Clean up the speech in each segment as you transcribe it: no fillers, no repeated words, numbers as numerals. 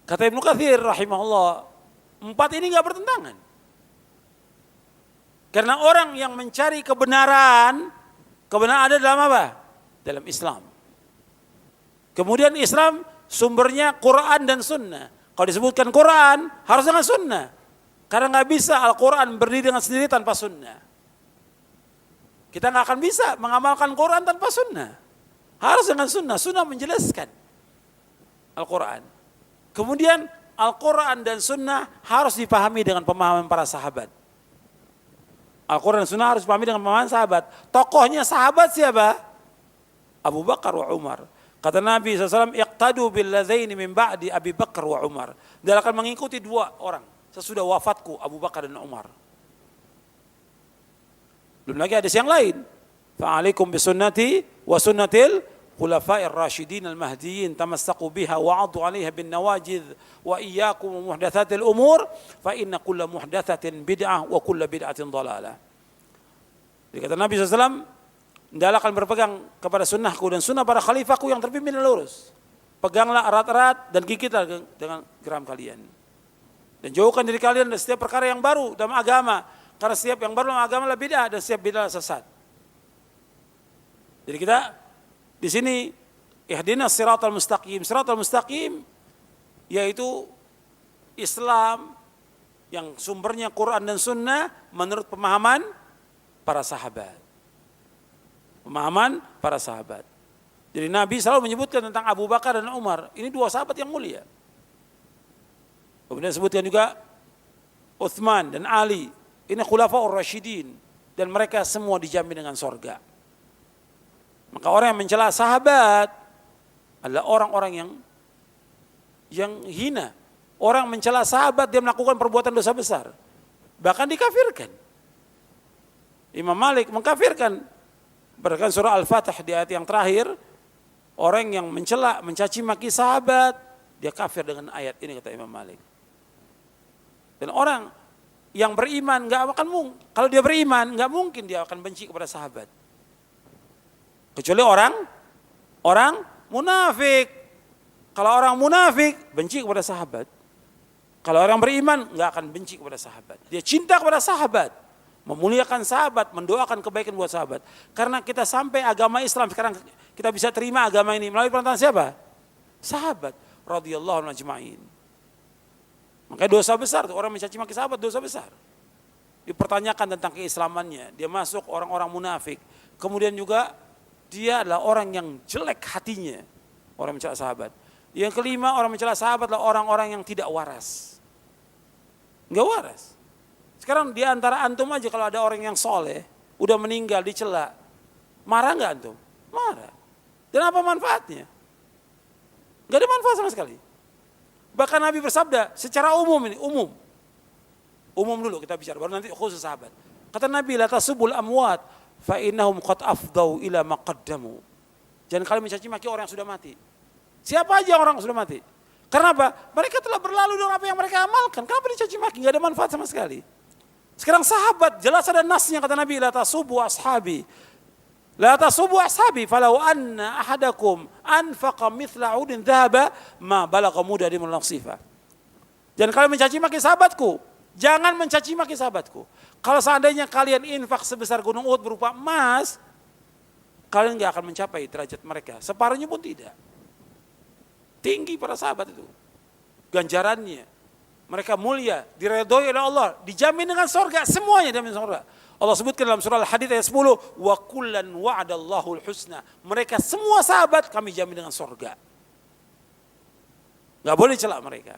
Kata Ibnu Katsir rahimahullah, 4 ini nggak bertentangan. Karena orang yang mencari kebenaran ada dalam apa? Dalam Islam. Kemudian Islam sumbernya Quran dan Sunnah. Kalau disebutkan Quran harus dengan Sunnah. Karena nggak bisa Al-Quran berdiri dengan sendiri tanpa Sunnah. Kita nggak akan bisa mengamalkan Quran tanpa Sunnah. Harus dengan Sunnah. Sunnah menjelaskan Al-Quran. Kemudian Al-Quran dan Sunnah harus dipahami dengan pemahaman para sahabat. Al-Quran dan Sunnah harus dipahami dengan pemahaman sahabat. Tokohnya sahabat siapa? Abu Bakar wa Umar. Kata Nabi SAW, iqtadu billadzaini min ba'di Abi Bakar wa Umar. Dia akan mengikuti 2 orang sesudah wafatku, Abu Bakar dan Umar. Belum lagi hadis yang lain. Fa'alaikum bisunnati wa sunnatil khulafa'ir rasyidin al-mahdiyyin tamassaku biha wa 'addu 'alaiha bin nawajidh wa iyyakum muhdatsatil umur fa inna kulla muhdatsatin bid'ah wa kulla bid'atin dhalalah. Jadi kata Nabi SAW, hendaklah kalian berpegang kepada sunnahku dan sunnah para khalifahku yang terpimpin dan lurus. Peganglah erat-erat dan gigitlah dengan geram kalian. Dan jauhkan diri kalian dari setiap perkara yang baru dalam agama. Karena setiap yang baru dalam agama adalah bid'ah dan setiap bid'ah adalah sesat. Jadi kita di sini ihdinas siratal mustaqim. Siratal mustaqim yaitu Islam yang sumbernya Quran dan Sunnah menurut pemahaman para sahabat. Pemahaman para sahabat. Jadi Nabi selalu menyebutkan tentang Abu Bakar dan Umar. Ini 2 sahabat yang mulia. Kemudian sebutkan juga Uthman dan Ali. Ini khulafaur rasyidin. Dan mereka semua dijamin dengan sorga. Maka orang yang mencela sahabat adalah orang-orang yang hina. Orang mencela sahabat dia melakukan perbuatan dosa besar. Bahkan dikafirkan. Imam Malik mengkafirkan. Berdasarkan surah Al-Fatih di ayat yang terakhir. Orang yang mencela, mencaci maki sahabat. Dia kafir dengan ayat ini kata Imam Malik. Dan orang yang beriman nggak akan mungkin, kalau dia beriman nggak mungkin dia akan benci kepada sahabat. Kecuali orang munafik. Kalau orang munafik benci kepada sahabat. Kalau orang beriman nggak akan benci kepada sahabat. Dia cinta kepada sahabat, memuliakan sahabat, mendoakan kebaikan buat sahabat. Karena kita sampai agama Islam sekarang kita bisa terima agama ini melalui perantara siapa? Sahabat radhiyallahu anhum ajma'in. Makanya dosa besar tuh, orang mencaci maki sahabat dosa besar. Dipertanyakan tentang keislamannya, dia masuk orang-orang munafik. Kemudian juga dia adalah orang yang jelek hatinya, orang mencela sahabat. Yang kelima, orang mencela sahabat adalah orang-orang yang tidak waras. Enggak waras. Sekarang di antara antum aja kalau ada orang yang soleh, udah meninggal dicela, marah nggak antum? Marah. Dan apa manfaatnya? Nggak ada manfaat sama sekali. Bahkan Nabi bersabda secara umum ini, umum dulu kita bicara, baru nanti khusus sahabat. Kata Nabi, la tasubul amwat fa innahum qad afdau ila ma qaddamu. Jangan kalian mencaci maki orang yang sudah mati. Siapa aja orang yang sudah mati? Karena apa? Mereka telah berlalu dengan apa yang mereka amalkan. Kenapa dicaci maki? Enggak ada manfaat sama sekali. Sekarang sahabat jelas ada nasnya kata Nabi, la tasubu ashabi. La tasubu ashabi falau anna ahadakum anfaqa mithla udin dhahaba ma balagha mudadi min nasifa. Jangan kalian mencaci maki sahabatku. Jangan mencaci maki sahabatku. Kalau seandainya kalian infak sebesar gunung Uhud berupa emas, kalian enggak akan mencapai derajat mereka. Separuhnya pun tidak. Tinggi para sahabat itu. Ganjarannya. Mereka mulia, diredhoi oleh Allah, dijamin dengan surga, semuanya dijamin surga. Allah sebutkan dalam surah Al-Hadid ayat 10, wa kullan wa'adallahu al-husna. Mereka semua sahabat kami jamin dengan surga. Enggak boleh celak mereka.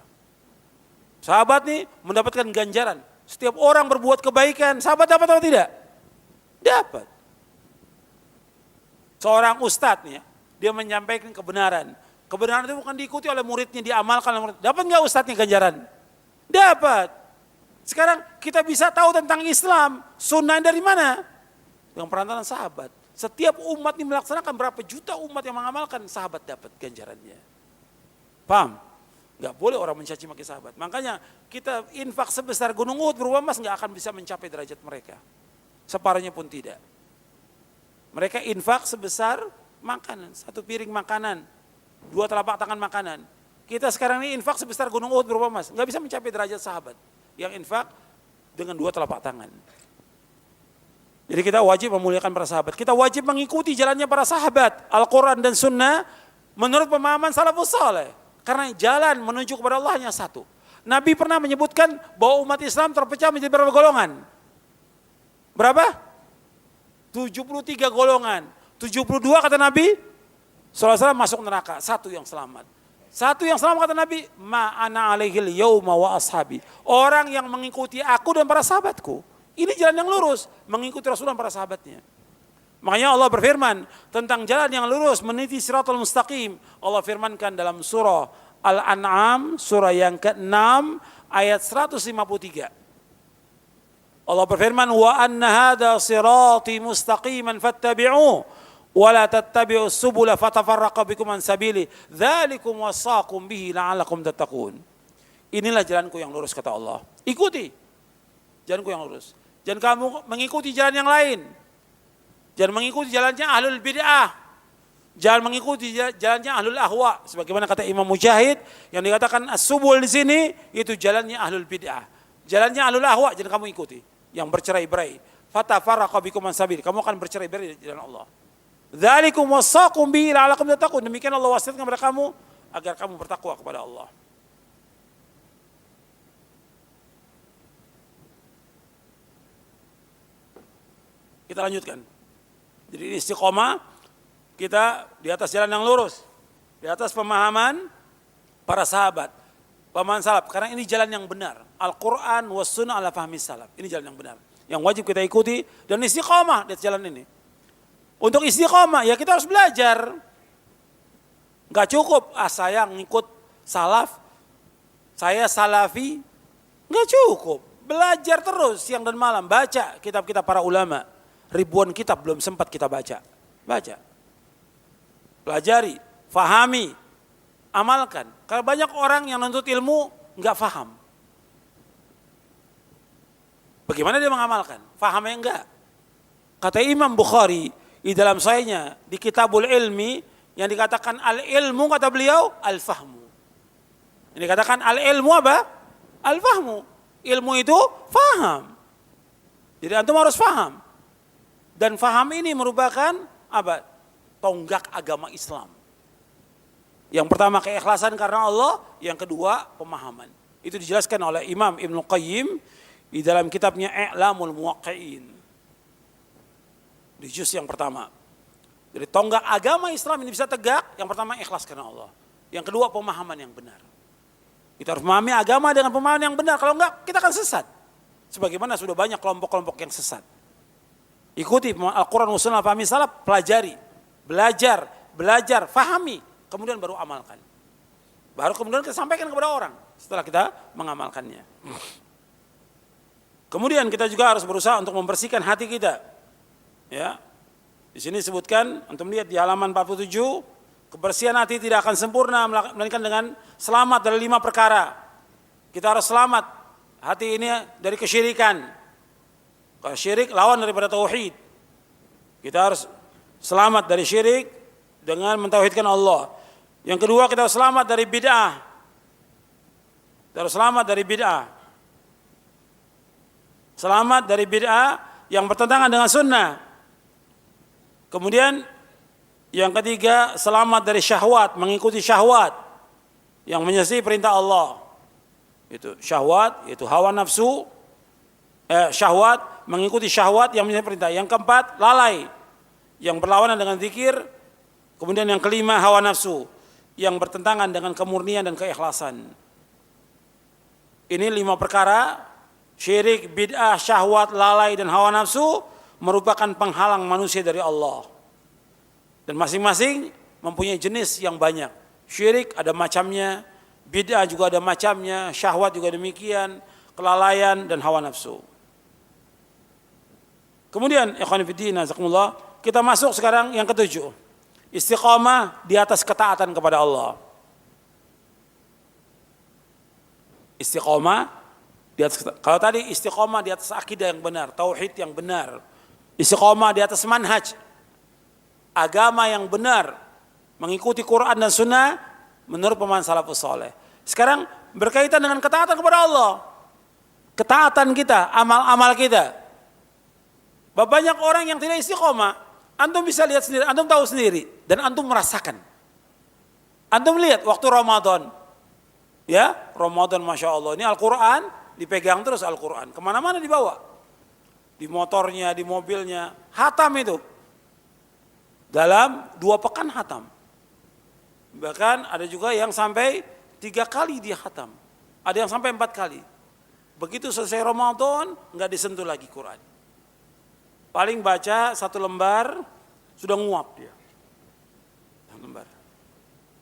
Sahabat nih mendapatkan ganjaran. Setiap orang berbuat kebaikan, sahabat dapat atau tidak? Dapat. Seorang ustadz nih, dia menyampaikan kebenaran. Kebenaran itu bukan diikuti oleh muridnya, diamalkan oleh murid. Dapat enggak ustadznya ganjaran? Dapat. Sekarang kita bisa tahu tentang Islam, sunnah dari mana? Dengan perantaraan sahabat. Setiap umat ini melaksanakan berapa juta umat yang mengamalkan, sahabat dapat ganjarannya. Paham? Gak boleh orang mencaci maki sahabat. Makanya kita infak sebesar gunung Uhud berupa emas gak akan bisa mencapai derajat mereka. Separuhnya pun tidak. Mereka infak sebesar makanan, 1 piring makanan, 2 telapak tangan makanan. Kita sekarang ini infak sebesar gunung Uhud berupa emas, nggak bisa mencapai derajat sahabat yang infak dengan 2 telapak tangan. Jadi kita wajib memuliakan para sahabat. Kita wajib mengikuti jalannya para sahabat, Al-Quran dan Sunnah menurut pemahaman salafus saleh. Karena jalan menuju kepada Allah hanya satu. Nabi pernah menyebutkan bahwa umat Islam terpecah menjadi berapa golongan? Berapa? 73 golongan. 72 kata Nabi SAW masuk neraka, satu yang selamat. Satu yang selamat kata Nabi, ma'ana alaihil yauma wa ashabi. Orang yang mengikuti aku dan para sahabatku. Ini jalan yang lurus, mengikuti Rasulullah dan para sahabatnya. Makanya Allah berfirman tentang jalan yang lurus, meniti siratal mustaqim. Allah firmankan dalam surah Al-An'am, surah yang ke-6, ayat 153. Allah berfirman, wa anna hadha sirati mustaqiman fattabi'uh. Wala tattabi'u subula fatafarraqa bikum an sabili dzalikum wasaqum bihi la'allakum tattaqun. Inilah jalanku yang lurus kata Allah. Ikuti jalanku yang lurus. Jangan kamu mengikuti jalan yang lain. Jangan mengikuti jalannya ahlul bid'ah. Jangan mengikuti jalannya ahlul ahwa. Sebagaimana kata Imam Mujahid yang dikatakan as-subul di sini itu jalannya ahlul bid'ah. Jalannya ahlul ahwa jangan kamu ikuti. Yang bercerai-berai. Fatafarraqa bikum an sabili. Kamu akan bercerai-berai di jalan Allah. Dzalikum wasaqum bihi la'allakum tattaqun. Demikian Allah wasiatkan kepada kamu agar kamu bertakwa kepada Allah. Kita lanjutkan. Jadi istiqomah kita di atas jalan yang lurus, di atas pemahaman para sahabat, pemahaman salaf. Karena ini jalan yang benar. Al-Quran was sunnah ala fahmi salaf. Ini jalan yang benar. Yang wajib kita ikuti dan istiqomah di atas jalan ini. Untuk istiqomah ya kita harus belajar. Gak cukup saya ngikut salaf, saya salafi. Gak cukup. Belajar terus siang dan malam. Baca kitab-kitab para ulama. Ribuan kitab belum sempat kita baca. Baca. Pelajari, fahami, amalkan. Karena banyak orang yang nuntut ilmu gak faham. Bagaimana dia mengamalkan? Fahamnya enggak. Kata Imam Bukhari di dalam sahihnya di Kitabul Ilmi yang dikatakan al-ilmu kata beliau al-fahmu. Ini dikatakan al-ilmu apa? Al-fahmu. Ilmu itu faham. Jadi antum harus faham. Dan faham ini merupakan apa? Tonggak agama Islam. Yang pertama keikhlasan karena Allah, yang kedua pemahaman. Itu dijelaskan oleh Imam Ibnu Qayyim di dalam kitabnya I'lamul Muwaqqi'in. Di juz yang pertama. Jadi tonggak agama Islam ini bisa tegak, yang pertama ikhlas karena Allah. Yang kedua pemahaman yang benar. Kita harus memahami agama dengan pemahaman yang benar. Kalau enggak kita akan sesat. Sebagaimana sudah banyak kelompok-kelompok yang sesat. Ikuti Al-Quran wa sunnah fahmi salaf, pelajari. Belajar, fahami. Kemudian baru amalkan. Baru kemudian kita sampaikan kepada orang. Setelah kita mengamalkannya. Kemudian kita juga harus berusaha untuk membersihkan hati kita. Ya, di sini disebutkan, antum lihat di halaman 47, kebersihan hati tidak akan sempurna melainkan dengan selamat dari 5 perkara. Kita harus selamat hati ini dari kesyirikan. Kalau syirik lawan daripada tauhid. Kita harus selamat dari syirik dengan mentauhidkan Allah. Yang kedua kita harus selamat dari bid'ah. Kita harus selamat dari bid'ah. Selamat dari bid'ah yang bertentangan dengan sunnah. Kemudian yang ketiga selamat dari syahwat, mengikuti syahwat yang menyelisihi perintah Allah. Itu syahwat, itu hawa nafsu, syahwat, mengikuti syahwat yang menyelisihi perintah. Yang keempat lalai, yang berlawanan dengan zikir. Kemudian yang kelima hawa nafsu, yang bertentangan dengan kemurnian dan keikhlasan. Ini 5 perkara, syirik, bid'ah, syahwat, lalai dan hawa nafsu merupakan penghalang manusia dari Allah. Dan masing-masing mempunyai jenis yang banyak. Syirik ada macamnya, bid'ah juga ada macamnya, syahwat juga demikian, kelalaian dan hawa nafsu. Kemudian ikhwan fillah jazakumullah, kita masuk sekarang yang ketujuh. Istiqamah di atas ketaatan kepada Allah. Istiqamah di atas, kalau tadi istiqamah di atas akidah yang benar, tauhid yang benar. Istiqamah di atas manhaj, agama yang benar, mengikuti Quran dan Sunnah menurut pemahaman salafus saleh. Sekarang berkaitan dengan ketaatan kepada Allah. Ketaatan kita, amal-amal kita. Banyak orang yang tidak istiqomah. Antum bisa lihat sendiri, antum tahu sendiri. Dan antum merasakan. Antum lihat waktu Ramadan. Ya, Ramadan Masya Allah. Ini Al-Quran, dipegang terus Al-Quran. Kemana-mana dibawa. Di motornya, di mobilnya. Hatam itu. Dalam 2 pekan hatam. Bahkan ada juga yang sampai 3 kali dia hatam. Ada yang sampai 4 kali. Begitu selesai Ramadan, nggak disentuh lagi Quran. Paling baca 1 lembar, sudah nguap dia. 1 lembar.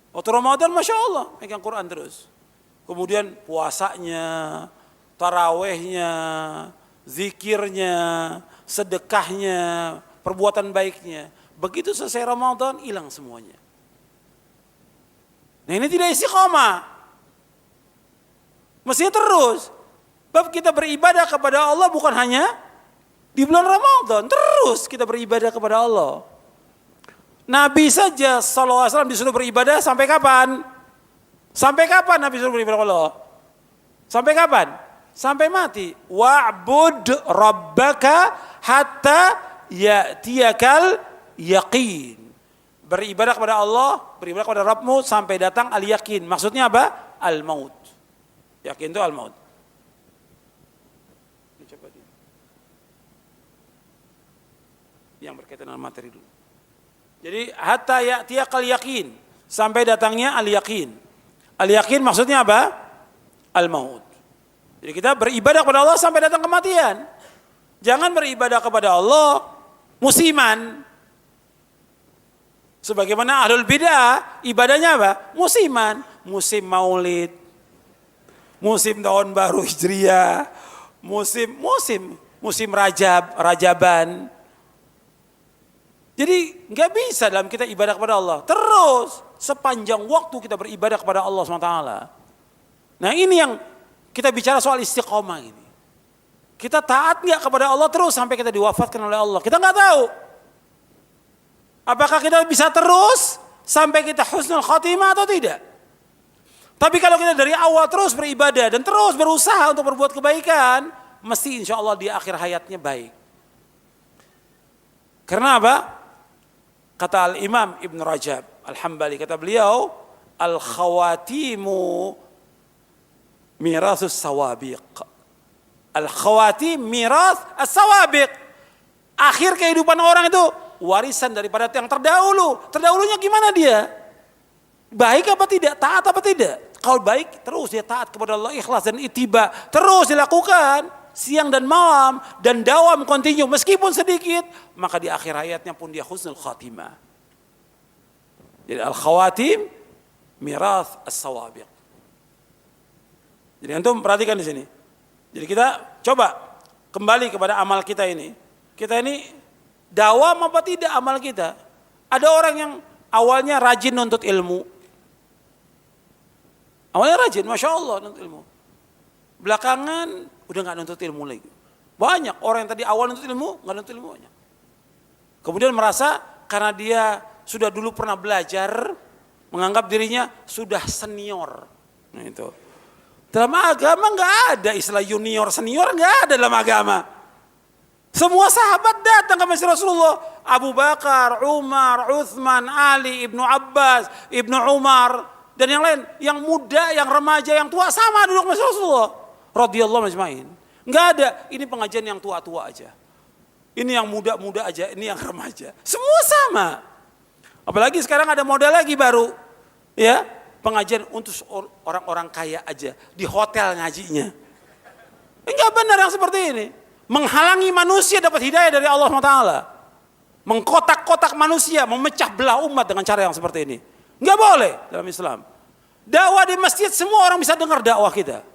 Waktu Ramadan Masya Allah, pegang Quran terus. Kemudian puasanya, tarawehnya, zikirnya, sedekahnya, perbuatan baiknya. Begitu selesai Ramadan, hilang semuanya. Nah ini tidak istiqomah. Mestinya terus. Bab kita beribadah kepada Allah bukan hanya di bulan Ramadan. Terus kita beribadah kepada Allah. Nabi saja SAW disuruh beribadah sampai kapan? Sampai kapan Nabi disuruh beribadah kepada Allah? Sampai kapan? Sampai mati. Wa'bud rabbaka hatta ya'tiyakal yaqin. Beribadah kepada Allah, beribadah kepada Rabbmu sampai datang al-yakin. Maksudnya apa? Al-maut. Yakin itu al-maut. Yang berkaitan dengan materi dulu. Jadi hatta ya'tiyakal yaqin, sampai datangnya al-yaqin. Al-yaqin maksudnya apa? Al-maut. Jadi kita beribadah kepada Allah sampai datang kematian. Jangan beribadah kepada Allah musiman. Sebagaimana ahlul bidah, ibadahnya apa? Musiman. Musim maulid, musim tahun baru Hijriah, musim Rajaban. Jadi nggak bisa dalam kita ibadah kepada Allah. Terus sepanjang waktu kita beribadah kepada Allah SWT. Nah ini yang kita bicara soal istiqomah ini. Kita taat nggak kepada Allah terus sampai kita diwafatkan oleh Allah? Kita nggak tahu. Apakah kita bisa terus sampai kita husnul khotimah atau tidak? Tapi kalau kita dari awal terus beribadah dan terus berusaha untuk berbuat kebaikan, mesti insya Allah di akhir hayatnya baik. Karena apa? Kata Al-Imam Ibn Rajab Al-Hambali, kata beliau, Al-khawatimu mirathus sawabiq. Al-khawatim mirath as-sawabiq. Akhir kehidupan orang itu warisan daripada yang terdahulu. Terdahulunya gimana dia? Baik apa tidak? Taat apa tidak? Kalau baik terus dia taat kepada Allah, ikhlas dan ittiba. Terus dilakukan siang dan malam dan dawam kontinu meskipun sedikit, maka di akhir hayatnya pun dia husnul khatimah. Jadi al-khawatim mirath as-sawabiq. Jadi antum perhatikan di sini. Jadi kita coba kembali kepada amal kita ini. Kita ini dawam apa tidak amal kita? Ada orang yang awalnya rajin nuntut ilmu. Awalnya rajin, Masya Allah nuntut ilmu. Belakangan udah gak nuntut ilmu lagi. Banyak orang yang tadi awal nuntut ilmu, gak nuntut ilmu banyak. Kemudian merasa karena dia sudah dulu pernah belajar, menganggap dirinya sudah senior. Nah itu. Dalam agama gak ada istilah junior, senior, gak ada dalam agama. Semua sahabat datang ke masjid Rasulullah. Abu Bakar, Umar, Uthman, Ali, Ibnu Abbas, Ibnu Umar, dan yang lain. Yang muda, yang remaja, yang tua sama duduk masjid Rasulullah radhiyallahu majma'in. Enggak ada, ini pengajian yang tua-tua aja. Ini yang muda-muda aja, ini yang remaja. Semua sama. Apalagi sekarang ada model lagi baru. Ya, pengajian untuk orang-orang kaya aja di hotel ngajinya. Enggak benar yang seperti ini. Menghalangi manusia dapat hidayah dari Allah SWT. Mengkotak-kotak manusia, memecah belah umat dengan cara yang seperti ini. Enggak boleh dalam Islam. Dakwah di masjid semua orang bisa dengar dakwah kita.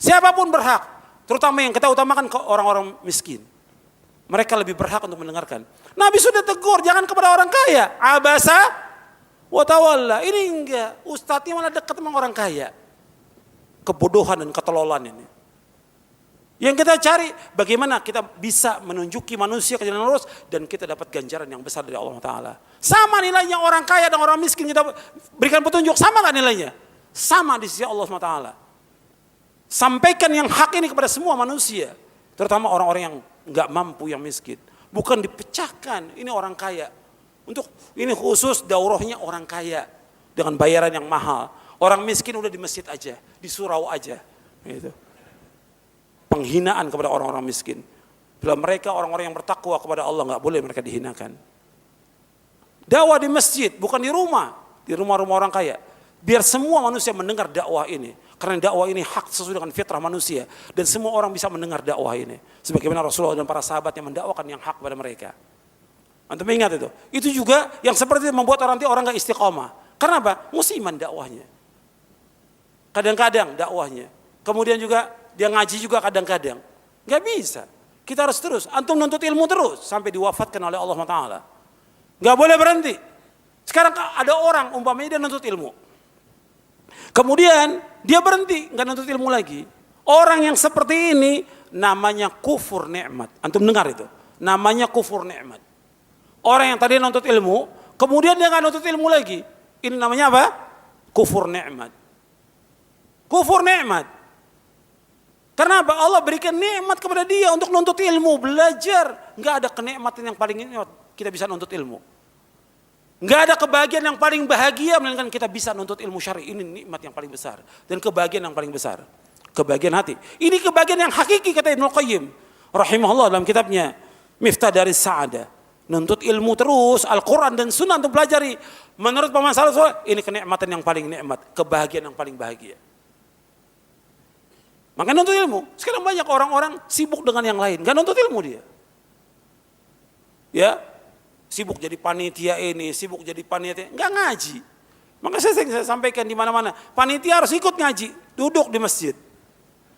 Siapapun berhak, terutama yang kita utamakan ke orang-orang miskin. Mereka lebih berhak untuk mendengarkan. Nabi sudah tegur, jangan kepada orang kaya. Abasa wa tawalla. Ini enggak, ustadznya malah dekat sama orang kaya. Kebodohan dan ketelolan ini. Yang kita cari bagaimana kita bisa menunjuki manusia ke jalan lurus dan kita dapat ganjaran yang besar dari Allah Ta'ala. Sama nilainya orang kaya dan orang miskin kita berikan petunjuk, sama gak nilainya? Sama di sisi Allah Ta'ala. Sampaikan yang hak ini kepada semua manusia, terutama orang-orang yang gak mampu, yang miskin. Bukan dipecahkan, ini orang kaya. Untuk ini khusus daurahnya orang kaya dengan bayaran yang mahal. Orang miskin udah di masjid aja, di surau aja. Gitu. Penghinaan kepada orang-orang miskin. Bila mereka orang-orang yang bertakwa kepada Allah, nggak boleh mereka dihinakan. Dakwah di masjid, bukan di rumah-rumah orang kaya. Biar semua manusia mendengar dakwah ini. Karena dakwah ini hak sesuai dengan fitrah manusia. Dan semua orang bisa mendengar dakwah ini. Sebagaimana Rasulullah dan para sahabat yang mendakwakan yang hak kepada mereka. Antum ingat itu? Itu juga yang seperti itu membuat orang nggak istiqomah. Karena apa? Musiman dakwahnya. Kadang-kadang dakwahnya. Kemudian juga dia ngaji juga kadang-kadang. Gak bisa. Kita harus terus. Antum nuntut ilmu terus. Sampai diwafatkan oleh Allah Ta'ala. Gak boleh berhenti. Sekarang ada orang umpamanya dia nuntut ilmu. Kemudian dia berhenti. Gak nuntut ilmu lagi. Orang yang seperti ini namanya kufur nikmat. Antum dengar itu. Namanya kufur nikmat. Orang yang tadi nuntut ilmu. Kemudian dia gak nuntut ilmu lagi. Ini namanya apa? Kufur nikmat. Kufur nikmat. Karena apa? Allah berikan nikmat kepada dia untuk nuntut ilmu, belajar. Enggak ada kenikmatan yang paling nikmat kita bisa nuntut ilmu. Enggak ada kebahagiaan yang paling bahagia melainkan kita bisa nuntut ilmu syar'i. Ini nikmat yang paling besar dan kebahagiaan yang paling besar. Kebahagiaan hati. Ini kebahagiaan yang hakiki kata Ibnu Qayyim rahimahullah dalam kitabnya Miftah Daris Sa'adah. Nuntut ilmu terus, Al-Quran dan Sunnah untuk pelajari. Menurut pemasalah ini kenikmatan yang paling nikmat, kebahagiaan yang paling bahagia. Maka nuntut ilmu. Sekarang banyak orang-orang sibuk dengan yang lain. Gak nuntut ilmu dia. Ya, sibuk jadi panitia ini, sibuk jadi panitia. Gak ngaji. Maka saya sampaikan di mana-mana. Panitia harus ikut ngaji. Duduk di masjid.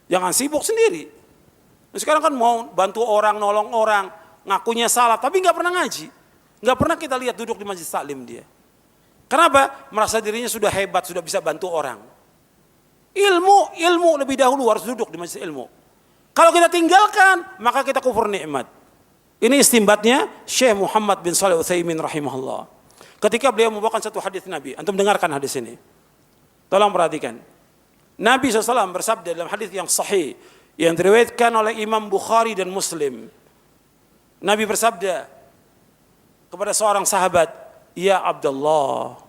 Jangan sibuk sendiri. Sekarang kan mau bantu orang, nolong orang. Ngakunya salah, tapi gak pernah ngaji. Gak pernah kita lihat duduk di masjid taklim dia. Kenapa? Merasa dirinya sudah hebat, sudah bisa bantu orang. Ilmu lebih dahulu harus duduk di majelis ilmu. Kalau kita tinggalkan, maka kita kufur nikmat. Ini istimbatnya Syekh Muhammad bin Shalih Al-Utsaimin rahimahullah. Ketika beliau membawakan satu hadis Nabi, antum dengarkan hadis ini. Tolong perhatikan. Nabi SAW bersabda dalam hadis yang sahih yang diriwayatkan oleh Imam Bukhari dan Muslim. Nabi bersabda kepada seorang sahabat, "Ya Abdullah,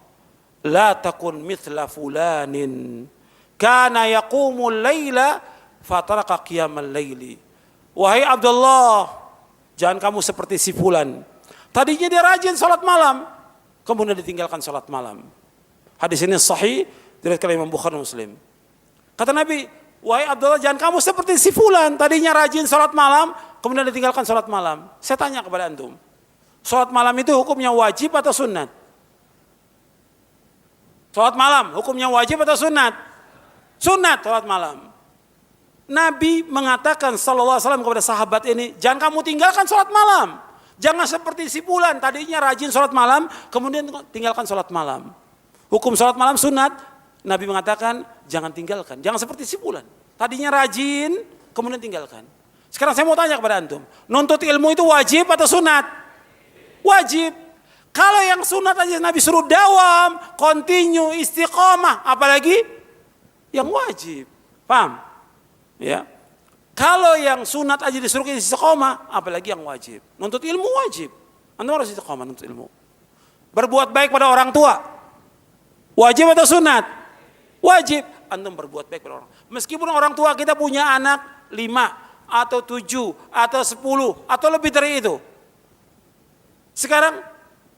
la takun mithla fulanin. Kana yaqumul laila fataraka qiyamal laili." Wahai Abdullah, jangan kamu seperti si fulan. Tadinya dia rajin salat malam, kemudian ditinggalkan salat malam. Hadis ini sahih diriwayatkan oleh Imam Bukhari Muslim. Kata Nabi, wahai Abdullah, jangan kamu seperti si fulan. Tadinya rajin salat malam, kemudian ditinggalkan salat malam. Saya tanya kepada antum, salat malam itu hukumnya wajib atau sunat? Salat malam hukumnya wajib atau sunat? Sunat salat malam. Nabi mengatakan sallallahu alaihi wasallam kepada sahabat ini, jangan kamu tinggalkan salat malam. Jangan seperti si fulan, tadinya rajin salat malam, kemudian tinggalkan salat malam. Hukum salat malam sunat. Nabi mengatakan jangan tinggalkan, jangan seperti si fulan. Tadinya rajin, kemudian tinggalkan. Sekarang saya mau tanya kepada antum, nuntut ilmu itu wajib atau sunat? Wajib. Kalau yang sunat aja Nabi suruh dawam, continue, istiqomah, apalagi yang wajib. Paham? Ya. Kalau yang sunat aja disuruh istiqomah, apalagi yang wajib. Nuntut ilmu wajib. Antum harus istiqomah nuntut ilmu. Berbuat baik pada orang tua, wajib atau sunat? Wajib. Antum berbuat baik pada orang. Meskipun orang tua kita punya anak 5 atau 7 atau 10 atau lebih dari itu. Sekarang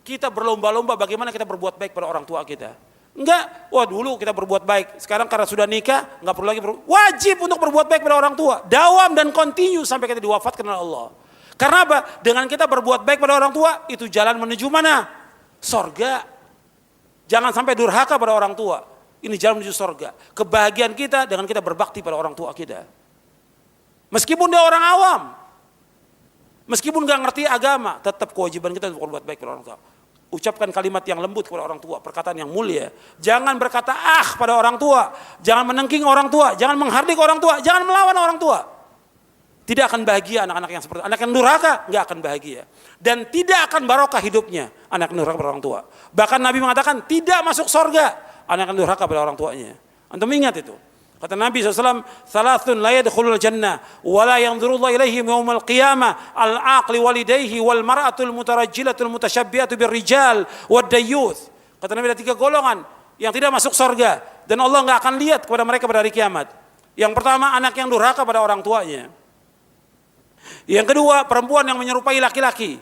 kita berlomba-lomba bagaimana kita berbuat baik pada orang tua kita. Enggak, wah dulu kita berbuat baik. Sekarang karena sudah nikah, enggak perlu lagi wajib untuk berbuat baik pada orang tua. Dawam dan continue sampai kita diwafatkan oleh Allah. Karena apa? Dengan kita berbuat baik pada orang tua, itu jalan menuju mana? Sorga. Jangan sampai durhaka pada orang tua. Ini jalan menuju sorga. Kebahagiaan kita dengan kita berbakti pada orang tua kita. Meskipun dia orang awam, meskipun enggak ngerti agama, tetap kewajiban kita untuk berbuat baik pada orang tua. Ucapkan kalimat yang lembut kepada orang tua, perkataan yang mulia. Jangan berkata pada orang tua, jangan menengking orang tua, jangan menghardik orang tua, jangan melawan orang tua. Tidak akan bahagia anak-anak yang seperti anak yang durhaka, nggak akan bahagia. Dan tidak akan barokah hidupnya anak yang durhaka pada orang tua. Bahkan Nabi mengatakan tidak masuk surga anak yang durhaka pada orang tuanya. Antum ingat itu. Kata Nabi SAW, "Thalathun la yadkhulul jannah wa la yanzurullahu ilaihim yaumal qiyamah al-aqli walidayhi wal mar'atul mutarajjilatul mutasyabbihatu birrijal wad dayyuth." Kata Nabi ada 3 golongan yang tidak masuk surga dan Allah nggak akan lihat kepada mereka pada hari kiamat. Yang pertama, anak yang durhaka pada orang tuanya. Yang kedua, perempuan yang menyerupai laki-laki.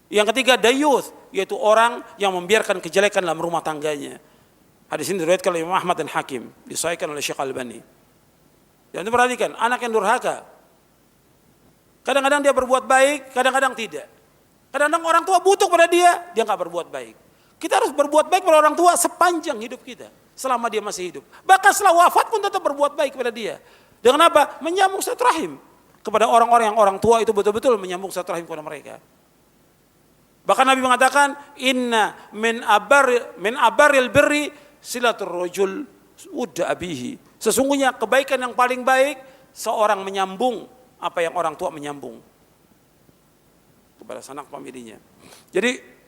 Yang ketiga, dayuth, yaitu orang yang membiarkan kejelekan dalam rumah tangganya. Hadis ini diriwayatkan oleh Imam Ahmad dan Hakim, disahihkan oleh Syekh Albani. Dan itu perhatikan, anak yang durhaka. Kadang-kadang dia berbuat baik, kadang-kadang tidak. Kadang-kadang orang tua butuh pada dia nggak berbuat baik. Kita harus berbuat baik pada orang tua sepanjang hidup kita, selama dia masih hidup. Bahkan setelah wafat pun tetap berbuat baik kepada dia. Dengan apa? Menyambung silaturahim kepada orang-orang yang orang tua itu betul-betul menyambung silaturahim kepada mereka. Bahkan Nabi mengatakan, "Inna min abaril birri silatur rajul udda abihi." Sesungguhnya kebaikan yang paling baik seorang menyambung apa yang orang tua menyambung kepada sanak familinya. Jadi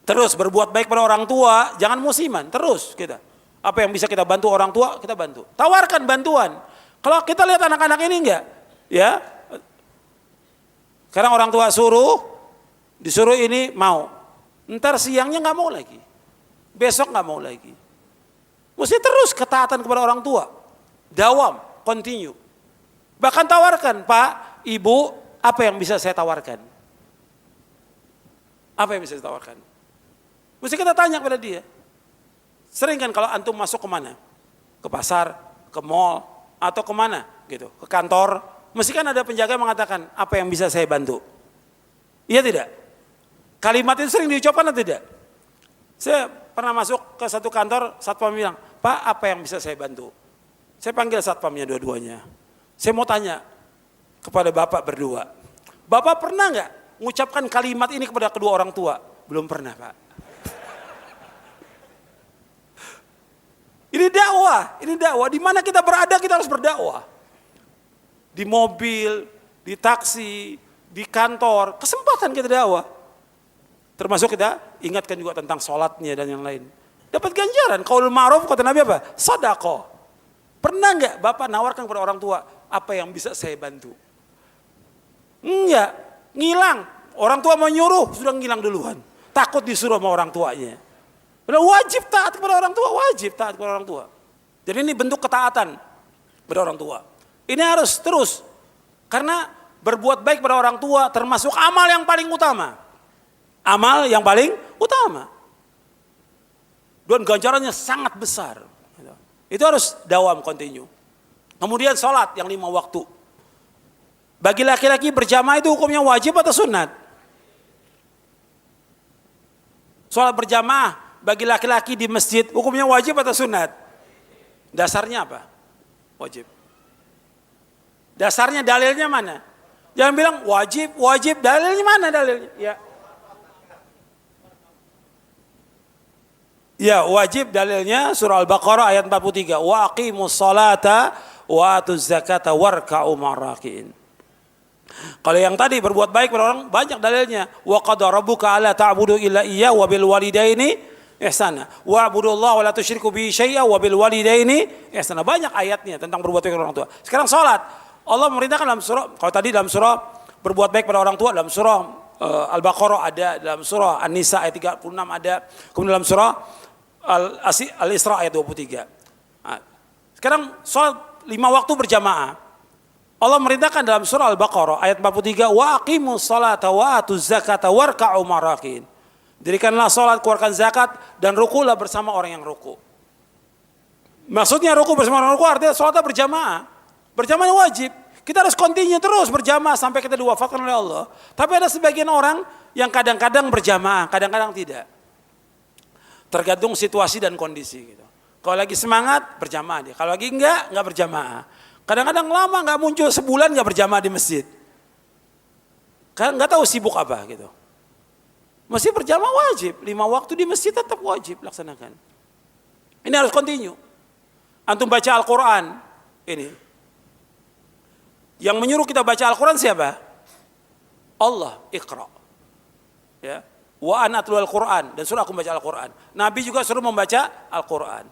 terus berbuat baik pada orang tua, jangan musiman, terus kita. Apa yang bisa kita bantu orang tua, kita bantu. Tawarkan bantuan. Kalau kita lihat anak-anak ini enggak, ya. Sekarang orang tua disuruh ini mau. Ntar siangnya nggak mau lagi. Besok nggak mau lagi. Mesti terus ketaatan kepada orang tua. Dawam, continue. Bahkan tawarkan, Pak, Ibu, apa yang bisa saya tawarkan? Apa yang bisa saya tawarkan? Mesti kita tanya kepada dia. Sering kan kalau antum masuk kemana? Ke pasar, ke mall, atau kemana gitu, ke kantor. Mesti kan ada penjaga yang mengatakan, apa yang bisa saya bantu? Iya tidak? Kalimat itu sering diucapkan atau tidak? Saya pernah masuk ke satu kantor, satpam bilang, Pak, apa yang bisa saya bantu? Saya panggil satpamnya dua-duanya. Saya mau tanya kepada bapak berdua. Bapak pernah nggak mengucapkan kalimat ini kepada kedua orang tua? Belum pernah, Pak. Ini dakwah. Di mana kita berada kita harus berdakwah. Di mobil, di taksi, di kantor, kesempatan kita dakwah. Termasuk kita ingatkan juga tentang sholatnya dan yang lain. Dapat ganjaran. Qaul ma'ruf, kata Nabi apa? Sadaqah. Pernah nggak Bapak nawarkan kepada orang tua, apa yang bisa saya bantu? Enggak, ngilang. Orang tua mau nyuruh, sudah ngilang duluan. Takut disuruh sama orang tuanya. Wajib taat kepada orang tua, Jadi ini bentuk ketaatan kepada orang tua. Ini harus terus. Karena berbuat baik pada orang tua termasuk amal yang paling utama. Dan ganjarannya sangat besar. Itu harus dawam continue. Kemudian sholat yang 5 waktu. Bagi laki-laki berjamaah itu hukumnya wajib atau sunat? Sholat berjamaah bagi laki-laki di masjid hukumnya wajib atau sunat? Dasarnya apa? Wajib. Dasarnya dalilnya mana? Jangan bilang wajib, dalilnya mana dalilnya? Ya, wajib dalilnya surah Al-Baqarah ayat 43. Wa aqimus salata wa atuz zakata warka'u ma'rakiin. Kalau yang tadi berbuat baik pada orang banyak dalilnya. Wa qadara rabbuka alla ta'budu illa iyyahu wa bil walidaini ihsana. Wa'budullaha wa la tusyriku bihi syai'an wa bil walidaini ihsana. Banyak ayatnya tentang berbuat baik pada orang tua. Sekarang salat. Allah memerintahkan dalam surah, kalau tadi dalam surah berbuat baik pada orang tua dalam surah Al-Baqarah ada, dalam surah An-Nisa ayat 36 ada, kemudian dalam surah Al-Isra ayat 23. Nah, sekarang salat 5 waktu berjamaah. Allah merintahkan dalam surah Al-Baqarah ayat 43, wa aqimus salata wa atuz zakata warka'u ma'rakiin. Dirikanlah salat, keluarkan zakat dan rukulah bersama orang yang ruku. Maksudnya ruku bersama orang ruku artinya salatnya berjamaah. Berjamaah wajib. Kita harus continue terus berjamaah sampai kita diwafatkan oleh Allah. Tapi ada sebagian orang yang kadang-kadang berjamaah, kadang-kadang tidak. Tergantung situasi dan kondisi gitu. Kalau lagi semangat berjamaah dia, kalau lagi enggak berjamaah. Kadang-kadang lama enggak muncul, sebulan enggak berjamaah di masjid. Karena enggak tahu sibuk apa gitu. Mesti berjamaah wajib, 5 waktu di masjid tetap wajib laksanakan. Ini harus continue. Antum baca Al-Quran ini. Yang menyuruh kita baca Al-Quran siapa? Allah, Iqra. Ya. Wa ana atlul Al-Quran, dan suruh aku membaca Al-Quran. Nabi juga suruh membaca Al-Quran.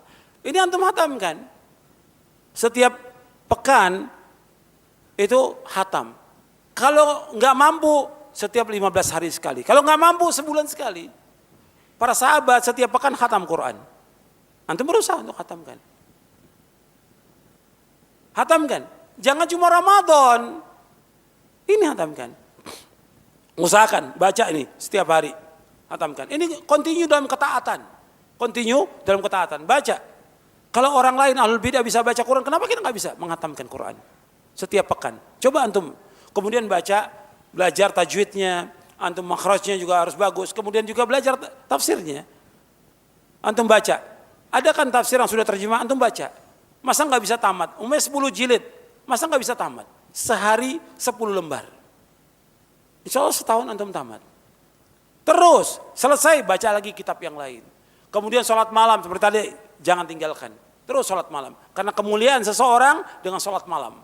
Ini antum hatamkan. Setiap pekan itu hatam. Kalau nggak mampu setiap 15 hari sekali. Kalau nggak mampu sebulan sekali. Para sahabat setiap pekan khatam Quran. Antum berusaha untuk khatamkan. Hatamkan. Jangan cuma Ramadan. Ini hatamkan. Usahakan baca ini setiap hari. Hatamkan. Ini continue dalam ketaatan. Continue dalam ketaatan. Baca. Kalau orang lain ahlul bidah bisa baca Quran, kenapa kita nggak bisa menghatamkan Quran? Setiap pekan. Coba antum. Kemudian baca, belajar tajwidnya. Antum makhrajnya juga harus bagus. Kemudian juga belajar tafsirnya. Antum baca. Ada kan tafsir yang sudah terjemah, antum baca. Masa nggak bisa tamat? Umumnya 10 jilid. Masa nggak bisa tamat? Sehari 10 lembar. Insya Allah setahun antum tamat. Terus selesai baca lagi kitab yang lain. Kemudian sholat malam seperti tadi jangan tinggalkan. Terus sholat malam. Karena kemuliaan seseorang dengan sholat malam.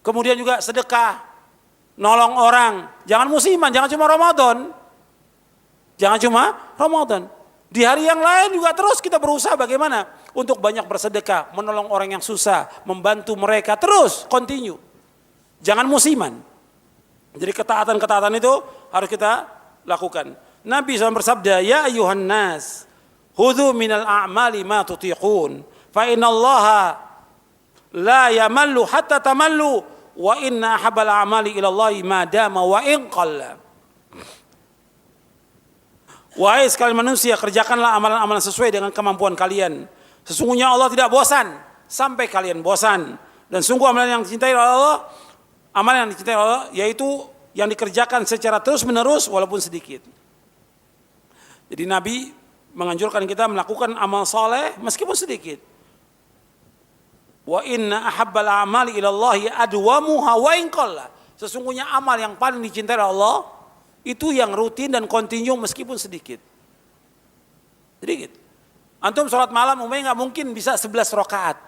Kemudian juga sedekah, nolong orang. Jangan musiman, jangan cuma Ramadan. Jangan cuma Ramadan. Di hari yang lain juga terus kita berusaha bagaimana untuk banyak bersedekah, menolong orang yang susah, membantu mereka. Terus continue. Jangan musiman. Jadi ketaatan-ketaatan itu harus kita lakukan. Nabi SAW bersabda, ya ayuhan nas, khudhu minal a'mali ma tutiqun, fa innallaha la yamallu hatta tamallu, wa inna ahabbal a'mali ilallahi ma dama wa in qalla. Wahai sekalian manusia, kerjakanlah amalan-amalan sesuai dengan kemampuan kalian. Sesungguhnya Allah tidak bosan sampai kalian bosan. Dan sungguh amalan yang dicintai oleh Allah, amalan yang dicintai oleh Allah yaitu yang dikerjakan secara terus-menerus walaupun sedikit. Jadi Nabi menganjurkan kita melakukan amal soleh meskipun sedikit. Wa inna ahabbal a'mali ilallahi adwamuha wa in qalla. Sesungguhnya amal yang paling dicintai oleh Allah itu yang rutin dan kontinu meskipun sedikit. Sedikit. Antum sholat malam umumnya nggak mungkin bisa 11 rakaat.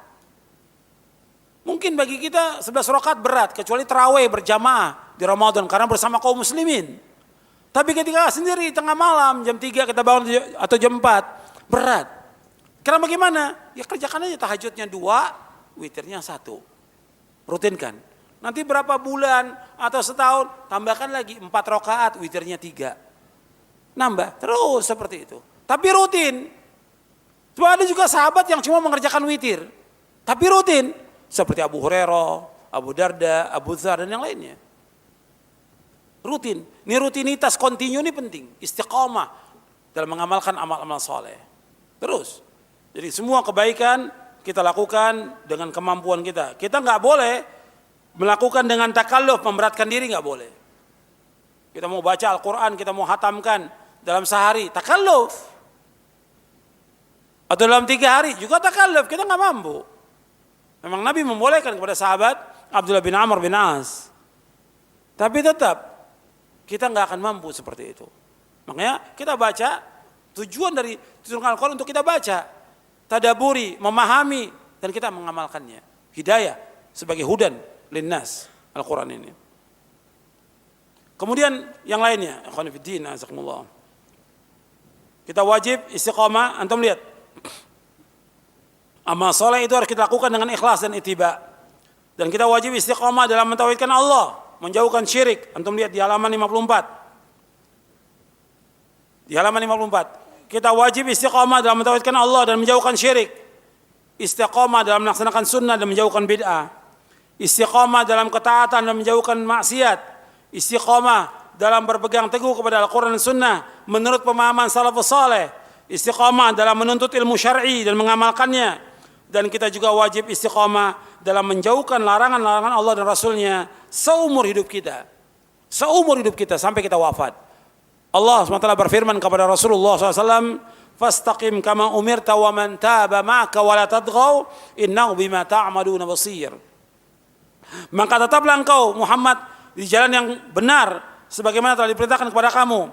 Mungkin bagi kita 11 rakaat berat kecuali tarawih berjamaah di Ramadan karena bersama kaum muslimin. Tapi ketika sendiri tengah malam jam 3 kita bangun atau jam 4 berat. Karena bagaimana? Ya kerjakan aja tahajudnya 2, witirnya 1. Rutinkan. Nanti berapa bulan atau setahun tambahkan lagi 4 rakaat, witirnya 3. Nambah terus seperti itu. Tapi rutin. Cuma ada juga sahabat yang cuma mengerjakan witir. Tapi rutin. Seperti Abu Hurairah, Abu Darda, Abu Dzar dan yang lainnya. Rutin. Ini rutinitas kontinu ini penting. Istiqamah dalam mengamalkan amal-amal soleh. Terus. Jadi semua kebaikan kita lakukan dengan kemampuan kita. Kita nggak boleh melakukan dengan takalluf, memberatkan diri nggak boleh. Kita mau baca Al-Quran, kita mau hatamkan dalam sehari, takalluf. Atau dalam 3 hari juga takalluf, kita nggak mampu. Memang Nabi membolehkan kepada sahabat Abdullah bin Amr bin As. Tapi tetap kita nggak akan mampu seperti itu. Makanya kita baca, tujuan dari turunkan Al-Quran untuk kita baca, tadaburi, memahami, dan kita mengamalkannya. Hidayah sebagai hudan linnas Al-Quran ini. Kemudian yang lainnya, ikhwan fillah, azakumullah. Kita wajib istiqamah, antum lihat. Amal soleh itu harus kita lakukan dengan ikhlas dan ittiba. Dan kita wajib istiqamah dalam mentauhidkan Allah, menjauhkan syirik. Antum lihat di halaman 54. Di halaman 54. Kita wajib istiqamah dalam mentauhidkan Allah dan menjauhkan syirik. Istiqamah dalam melaksanakan sunnah dan menjauhkan bid'ah. Istiqamah dalam ketaatan dan menjauhkan maksiat. Istiqamah dalam berpegang teguh kepada Al-Quran dan Sunnah menurut pemahaman salafus saleh. Istiqamah dalam menuntut ilmu syar'i dan mengamalkannya. Dan kita juga wajib istiqamah dalam menjauhkan larangan-larangan Allah dan Rasulnya seumur hidup kita. Seumur hidup kita sampai kita wafat. Allah SWT berfirman kepada Rasulullah SAW, "Fastaqim kama umirta wa man taba ma'aka wa la tadghaw innahu bima ta'maluna basir." Maka tetaplah engkau Muhammad di jalan yang benar sebagaimana telah diperintahkan kepada kamu,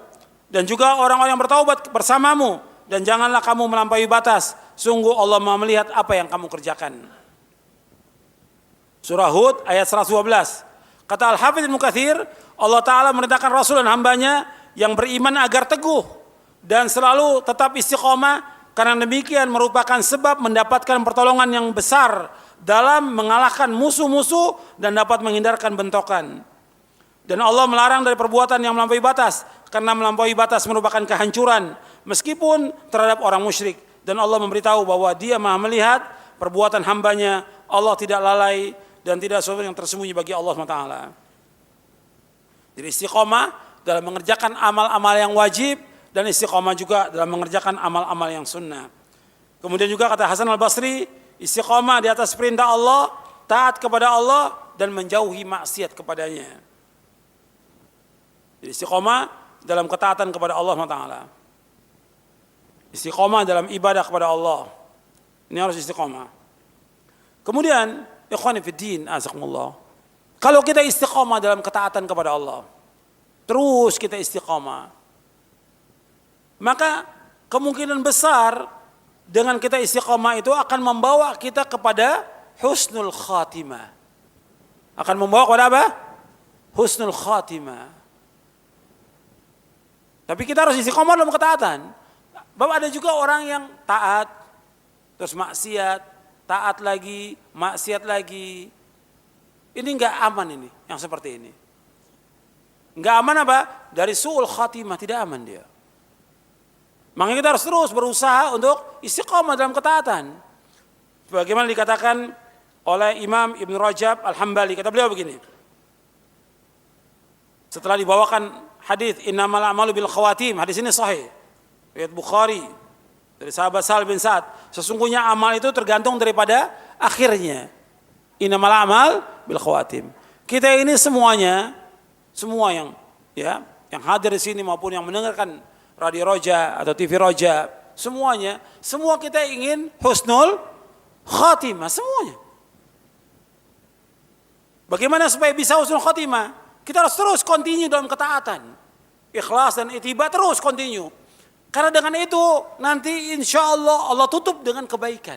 dan juga orang-orang yang bertaubat bersamamu, dan janganlah kamu melampaui batas. Sungguh Allah Maha melihat apa yang kamu kerjakan. Surah Hud ayat 112. Kata Al-Hafidz Ibnu Katsir, Allah Ta'ala merintahkan Rasul dan hambanya yang beriman agar teguh dan selalu tetap istiqomah, karena demikian merupakan sebab mendapatkan pertolongan yang besar dalam mengalahkan musuh-musuh dan dapat menghindarkan bentrokan. Dan Allah melarang dari perbuatan yang melampaui batas, karena melampaui batas merupakan kehancuran meskipun terhadap orang musyrik. Dan Allah memberitahu bahwa Dia Maha melihat perbuatan hambanya, Allah tidak lalai dan tidak sesuatu yang tersembunyi bagi Allah SWT. Jadi istiqomah dalam mengerjakan amal-amal yang wajib dan istiqomah juga dalam mengerjakan amal-amal yang sunnah. Kemudian juga kata Hasan Al-Basri, istiqomah di atas perintah Allah, taat kepada Allah dan menjauhi maksiat kepadanya. Jadi istiqomah dalam ketaatan kepada Allah SWT. Istiqomah dalam ibadah kepada Allah. Ini harus istiqomah. Kemudian, ikhwani fiddin, azakumullah. Kalau kita istiqomah dalam ketaatan kepada Allah, terus kita istiqomah, maka kemungkinan besar dengan kita istiqomah itu akan membawa kita kepada husnul khatimah. Akan membawa kepada apa? Husnul khatimah. Tapi kita harus istiqomah dalam ketaatan. Bahwa ada juga orang yang taat, terus maksiat, taat lagi, maksiat lagi. Ini enggak aman ini, yang seperti ini. Enggak aman apa? Dari su'ul khatimah, tidak aman dia. Makanya kita harus terus berusaha untuk istiqomah dalam ketaatan. Bagaimana dikatakan oleh Imam Ibn Rajab Al-Hambali, kata beliau begini. Setelah dibawakan hadis innamal a'malu bil khawatim, hadis ini sahih. Riwayat Bukhari dari sahabat Sa'ad bin Sa'ad. Sesungguhnya amal itu tergantung daripada akhirnya. Innamal a'mal bil khawatim. Kita ini semuanya, semua yang hadir di sini maupun yang mendengarkan Radio Roja atau TV Roja, semuanya, semua kita ingin husnul khatimah, semuanya. Bagaimana supaya bisa husnul khatimah? Kita harus terus continue dalam ketaatan. Ikhlas dan ittiba terus continue. Karena dengan itu nanti insya Allah Allah tutup dengan kebaikan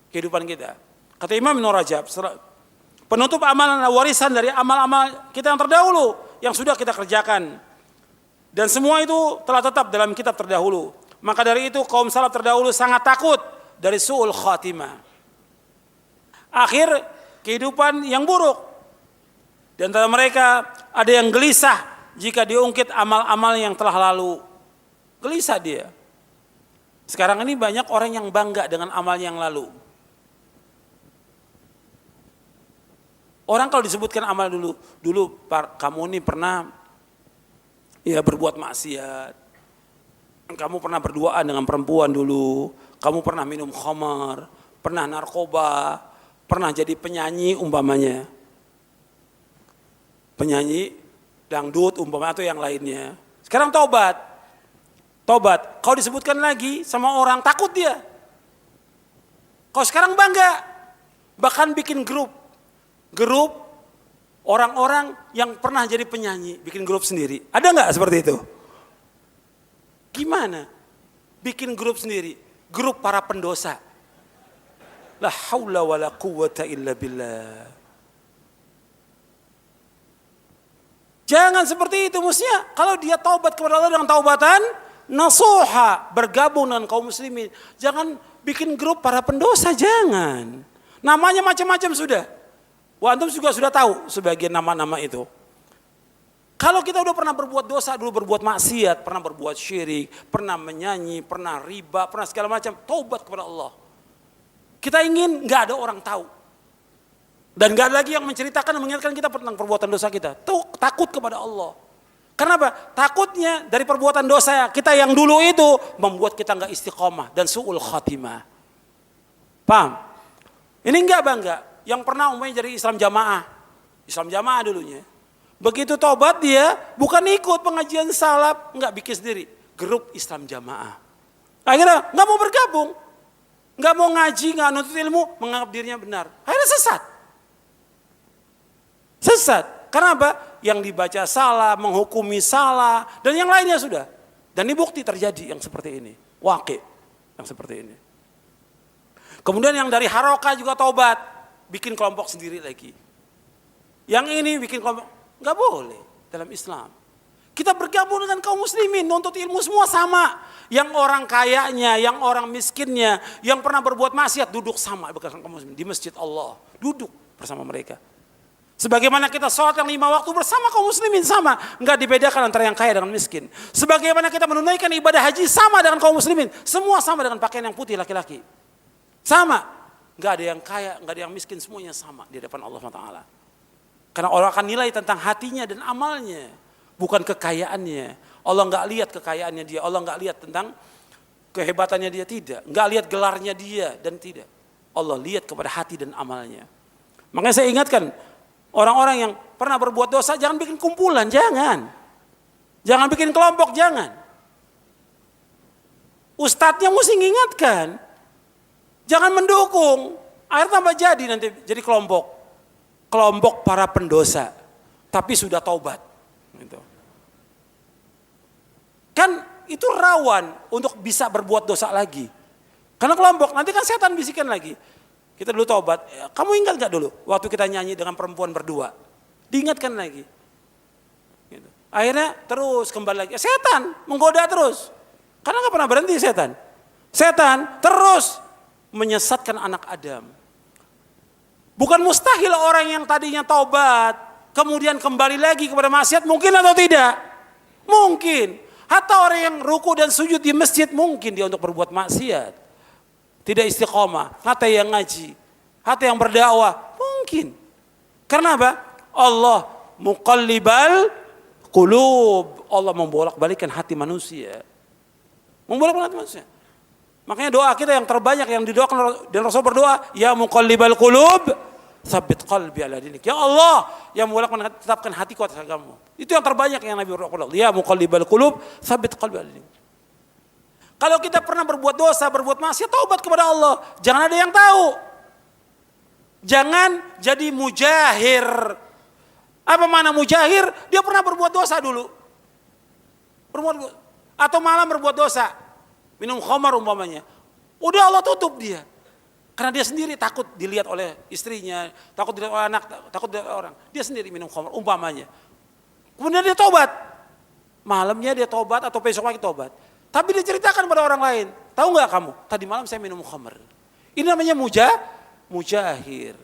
kehidupan kita. Kata Imam Ibn Rajab, penutup amalan warisan dari amal-amal kita yang terdahulu yang sudah kita kerjakan. Dan semua itu telah tetap dalam kitab terdahulu. Maka dari itu kaum salaf terdahulu sangat takut dari su'ul khatimah. Akhir kehidupan yang buruk. Dan antara mereka ada yang gelisah jika diungkit amal-amal yang telah lalu. Gelisah dia. Sekarang ini banyak orang yang bangga dengan amal yang lalu. Orang kalau disebutkan amal dulu kamu ini pernah berbuat maksiat. Kamu pernah berduaan dengan perempuan dulu. Kamu pernah minum khamar, pernah narkoba, pernah jadi penyanyi umpamanya. Penyanyi dangdut umpamanya atau yang lainnya. Sekarang taubat. Tobat, kalau disebutkan lagi sama orang takut dia. Kalau sekarang bangga, bahkan bikin grup orang-orang yang pernah jadi penyanyi, bikin grup sendiri. Ada nggak seperti itu? Gimana? Bikin grup sendiri, grup para pendosa. La haula wala quwwata illa billah. Jangan seperti itu, mestinya kalau dia taubat kepada Allah dengan taubatan nasuha, bergabung dengan kaum muslimin. Jangan bikin grup para pendosa, jangan. Namanya macam-macam sudah. Wah, antum juga sudah tahu sebagian nama-nama itu. Kalau kita udah pernah berbuat dosa, dulu berbuat maksiat, pernah berbuat syirik, pernah menyanyi, pernah riba, pernah segala macam, taubat kepada Allah. Kita ingin nggak ada orang tahu. Dan nggak ada lagi yang menceritakan dan mengingatkan kita tentang perbuatan dosa kita. Takut kepada Allah. Kenapa? Takutnya dari perbuatan dosa kita yang dulu itu membuat kita nggak istiqomah dan su'ul khatimah. Paham? Ini enggak bangga. Yang pernah umpamanya jadi Islam jamaah dulunya. Begitu tobat dia bukan ikut pengajian salaf, enggak bikin sendiri, grup Islam jamaah. Akhirnya nggak mau bergabung, nggak mau ngaji, nggak nuntut ilmu, menganggap dirinya benar. Akhirnya sesat. Karena apa? Yang dibaca salah, menghukumi salah, dan yang lainnya sudah. Dan ini bukti terjadi yang seperti ini. Waqi' yang seperti ini. Kemudian yang dari harokah juga taubat. bikin kelompok sendiri lagi. Yang ini bikin kelompok, nggak boleh dalam Islam. Kita bergabung dengan kaum muslimin, nuntut ilmu semua sama. Yang orang kayanya, yang orang miskinnya, yang pernah berbuat maksiat duduk sama bersama kaum muslimin di masjid Allah, duduk bersama mereka. Sebagaimana kita sholat yang 5 waktu bersama kaum muslimin sama, nggak dibedakan antara yang kaya dengan miskin. Sebagaimana kita menunaikan ibadah haji sama dengan kaum muslimin, semua sama dengan pakaian yang putih laki-laki, sama, nggak ada yang kaya, nggak ada yang miskin, semuanya sama di hadapan Allah SWT. Karena Allah akan nilai tentang hatinya dan amalnya, bukan kekayaannya. Allah nggak lihat kekayaannya dia, Allah nggak lihat tentang kehebatannya dia, tidak, nggak lihat gelarnya dia dan tidak. Allah lihat kepada hati dan amalnya. Makanya saya ingatkan. Orang-orang yang pernah berbuat dosa jangan bikin kumpulan, jangan. Jangan bikin kelompok, jangan. Ustadznya mesti mengingatkan. Jangan mendukung. Akhirnya tambah jadi nanti jadi kelompok. Kelompok para pendosa. Tapi sudah taubat. Gitu. Kan itu rawan untuk bisa berbuat dosa lagi. Karena kelompok, nanti kan setan bisikan lagi. Kita dulu taubat, kamu ingat gak dulu waktu kita nyanyi dengan perempuan berdua? Diingatkan lagi. Gitu. Akhirnya terus kembali lagi, setan menggoda terus. Karena gak pernah berhenti setan. Setan terus menyesatkan anak Adam. Bukan mustahil orang yang tadinya taubat, kemudian kembali lagi kepada maksiat, mungkin atau tidak? Mungkin. Hatta orang yang ruku dan sujud di masjid, mungkin dia untuk berbuat maksiat. Tidak istiqomah, hati yang ngaji, hati yang berdakwah, mungkin. Karena apa? Allah muqallibal qulub. Allah membolak-balikan hati manusia. Membolak-balikan hati manusia. Makanya doa kita yang terbanyak yang didoakan dan Rasul berdoa, ya muqallibal qulub, tsabbit qalbi ala dinik. Ya Allah, yang membolak-balikan tetapkan hatiku atas agamamu. Itu yang terbanyak yang Nabi berdoa. Ya muqallibal qulub, tsabbit qalbi ala dinik. Kalau kita pernah berbuat dosa, berbuat maksiat, taubat kepada Allah. Jangan ada yang tahu. Jangan jadi mujahir. Apa makna mujahir? Dia pernah berbuat dosa dulu. Atau malam berbuat dosa. Minum khamar umpamanya. Udah Allah tutup dia. Karena dia sendiri takut dilihat oleh istrinya, takut dilihat oleh anak, takut dilihat oleh orang. Dia sendiri minum khamar umpamanya. Kemudian dia taubat. Malamnya dia taubat atau besok lagi taubat. Tapi diceritakan pada orang lain. Tahu nggak kamu? Tadi malam saya minum khamr. Ini namanya mujahir.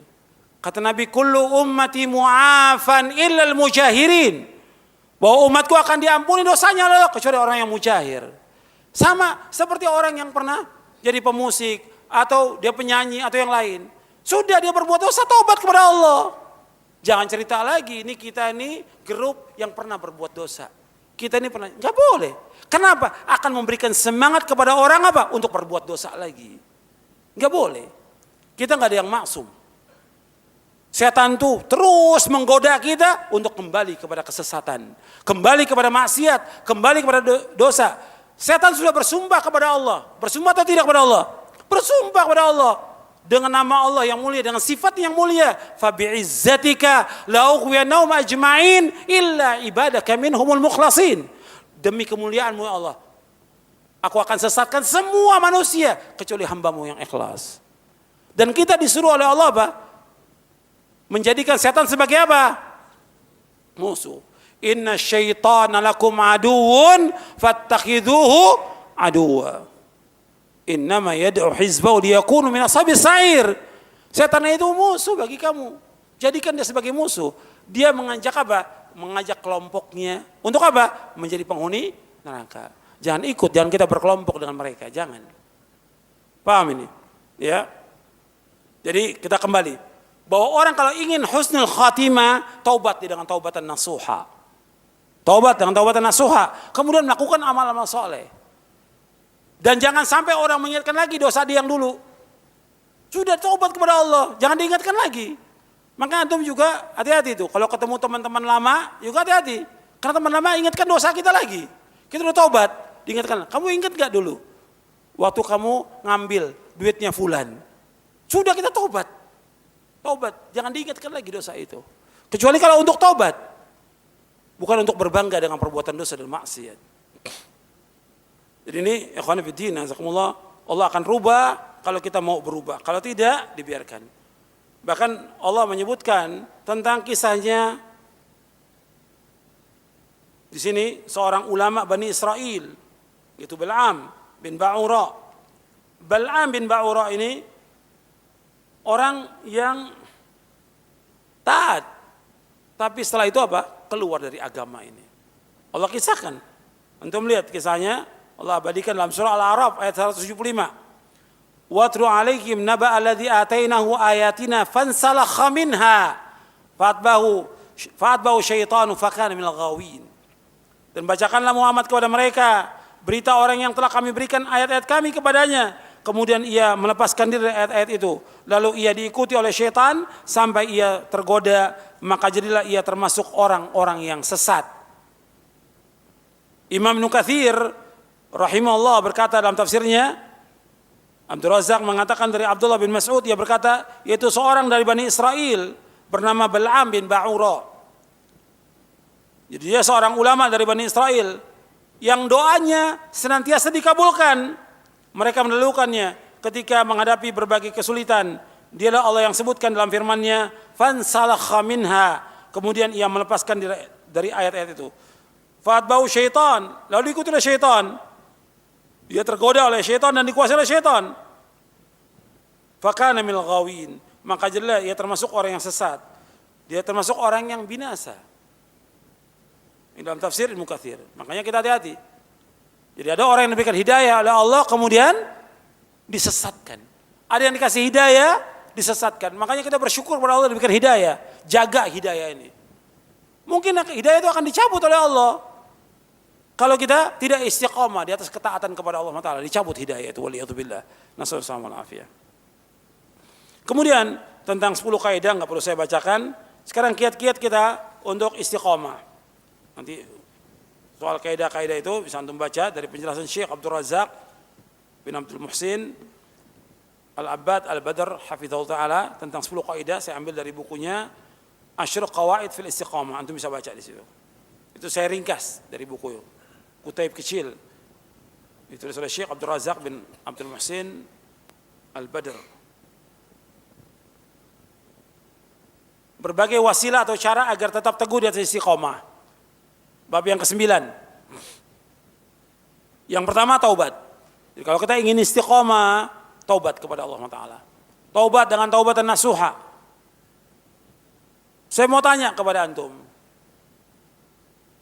Kata Nabi, kullu ummati mu'afan illal mujahirin. Bahwa umatku akan diampuni dosanya loh, kecuali orang yang mujahir. Sama seperti orang yang pernah jadi pemusik atau dia penyanyi atau yang lain. Sudah dia berbuat dosa, taubat kepada Allah. Jangan cerita lagi, ini kita ini grup yang pernah berbuat dosa. Kita ini pernah, nggak boleh. Kenapa? Akan memberikan semangat kepada orang apa? Untuk berbuat dosa lagi. Nggak boleh. Kita nggak ada yang maksum. Setan tuh terus menggoda kita untuk kembali kepada kesesatan. Kembali kepada maksiat, kembali kepada dosa. Setan sudah bersumpah kepada Allah. Bersumpah atau tidak kepada Allah? Bersumpah kepada Allah. Dengan nama Allah yang mulia, dengan sifat yang mulia. Fabi'izzatika la'ughwiyannahum ajma'in illa ibadaka minhumul mukhlasin. Demi kemuliaanmu ya Allah, aku akan sesatkan semua manusia kecuali hambamu yang ikhlas. Dan kita disuruh oleh Allah apa? Menjadikan setan sebagai apa? Musuh. Inna syaitana lakum aduun fattakhidhuhu aduwa. Innama yad'u hizbahu liyakunu min ashabis sa'ir. Setan itu musuh bagi kamu. Jadikan dia sebagai musuh. Dia mengajak apa? Mengajak kelompoknya untuk apa? Menjadi penghuni neraka. Jangan ikut, jangan kita berkelompok dengan mereka, jangan. Paham ini? Ya. Jadi kita kembali bahwa orang kalau ingin husnul khatimah, taubat dengan taubatan nasuha. Taubat dengan taubatan nasuha, kemudian melakukan amal-amal soleh. Dan jangan sampai orang mengingatkan lagi dosa dia yang dulu. Sudah taubat kepada Allah, jangan diingatkan lagi. Maka antum juga hati-hati tuh. Kalau ketemu teman-teman lama, juga hati-hati. Karena teman lama ingatkan dosa kita lagi. Kita udah taubat, diingatkan. Kamu ingat gak dulu? Waktu kamu ngambil duitnya fulan. Sudah kita taubat. Taubat, jangan diingatkan lagi dosa itu. Kecuali kalau untuk taubat. Bukan untuk berbangga dengan perbuatan dosa dan maksiat. Jadi ini, ikhwan fillah, Allah akan rubah kalau kita mau berubah. Kalau tidak, dibiarkan. Bahkan Allah menyebutkan tentang kisahnya di sini seorang ulama Bani Israel, yaitu Bal'am bin Ba'ura. Bal'am bin Ba'ura ini orang yang taat, tapi setelah itu apa? Keluar dari agama ini. Allah kisahkan. Antum lihat kisahnya, Allah abadikan dalam surah Al-A'raf ayat 175. Watru alaihim naba alladhi atainahu ayatina fansalakha minha fatbahu syaitanu fakana minal ghawin. Dan bacakanlah Muhammad kepada mereka berita orang yang telah kami berikan ayat-ayat kami kepadanya, kemudian ia melepaskan diri dari ayat-ayat itu, lalu ia diikuti oleh syaitan sampai ia tergoda, maka jadilah ia termasuk orang-orang yang sesat. Imam Ibnu Katsir rahimahullah berkata dalam tafsirnya, Abdul Razak mengatakan dari Abdullah bin Mas'ud, ia berkata, yaitu seorang dari Bani Israel bernama Bal'am bin Ba'ura. Jadi dia seorang ulama dari Bani Israel yang doanya senantiasa dikabulkan. Mereka mendahulukannya ketika menghadapi berbagai kesulitan. Dialah Allah yang sebutkan dalam firman-Nya, "Fansalakha minha." Kemudian ia melepaskan dari ayat-ayat itu. Fatba'u syaitan, lalu diikuti oleh syaitan. Dia tergoda oleh syaitan dan dikuasai oleh syaitan. Fakana minal ghawin, maka jadilah ia termasuk orang yang sesat. Dia termasuk orang yang binasa. Ini dalam tafsir Ibnu Katsir. Makanya kita hati-hati. Jadi ada orang yang diberikan hidayah oleh Allah kemudian disesatkan. Ada yang dikasih hidayah disesatkan. Makanya kita bersyukur kepada Allah diberikan hidayah. Jaga hidayah ini. Mungkin hidayah itu akan dicabut oleh Allah kalau kita tidak istiqomah di atas ketaatan kepada Allah Taala, dicabut hidayah itu, waliyadzubillah. Nasallallahu alaihi. Kemudian tentang 10 kaidah enggak perlu saya bacakan. Sekarang kiat-kiat kita untuk istiqomah. Nanti soal kaidah-kaidah itu bisa antum baca dari penjelasan Syekh Abdul Razak bin Abdul Muhsin Al-Abbad Al-Badr hafizahullah taala tentang 10 kaidah. Saya ambil dari bukunya Asyru Qawaid fil Istiqamah. Antum bisa baca di situ. Itu saya ringkas dari buku kutaib kecil. Ditulis oleh Syekh Abdul Razak bin Abdul Muhsin Al-Badr. Berbagai wasilah atau cara agar tetap teguh di atas istiqomah. Bab yang ke-9. Yang pertama taubat. Jadi kalau kita ingin istiqomah, taubat kepada Allah Taala. Taubat dengan taubatan nasuha. Saya mau tanya kepada antum.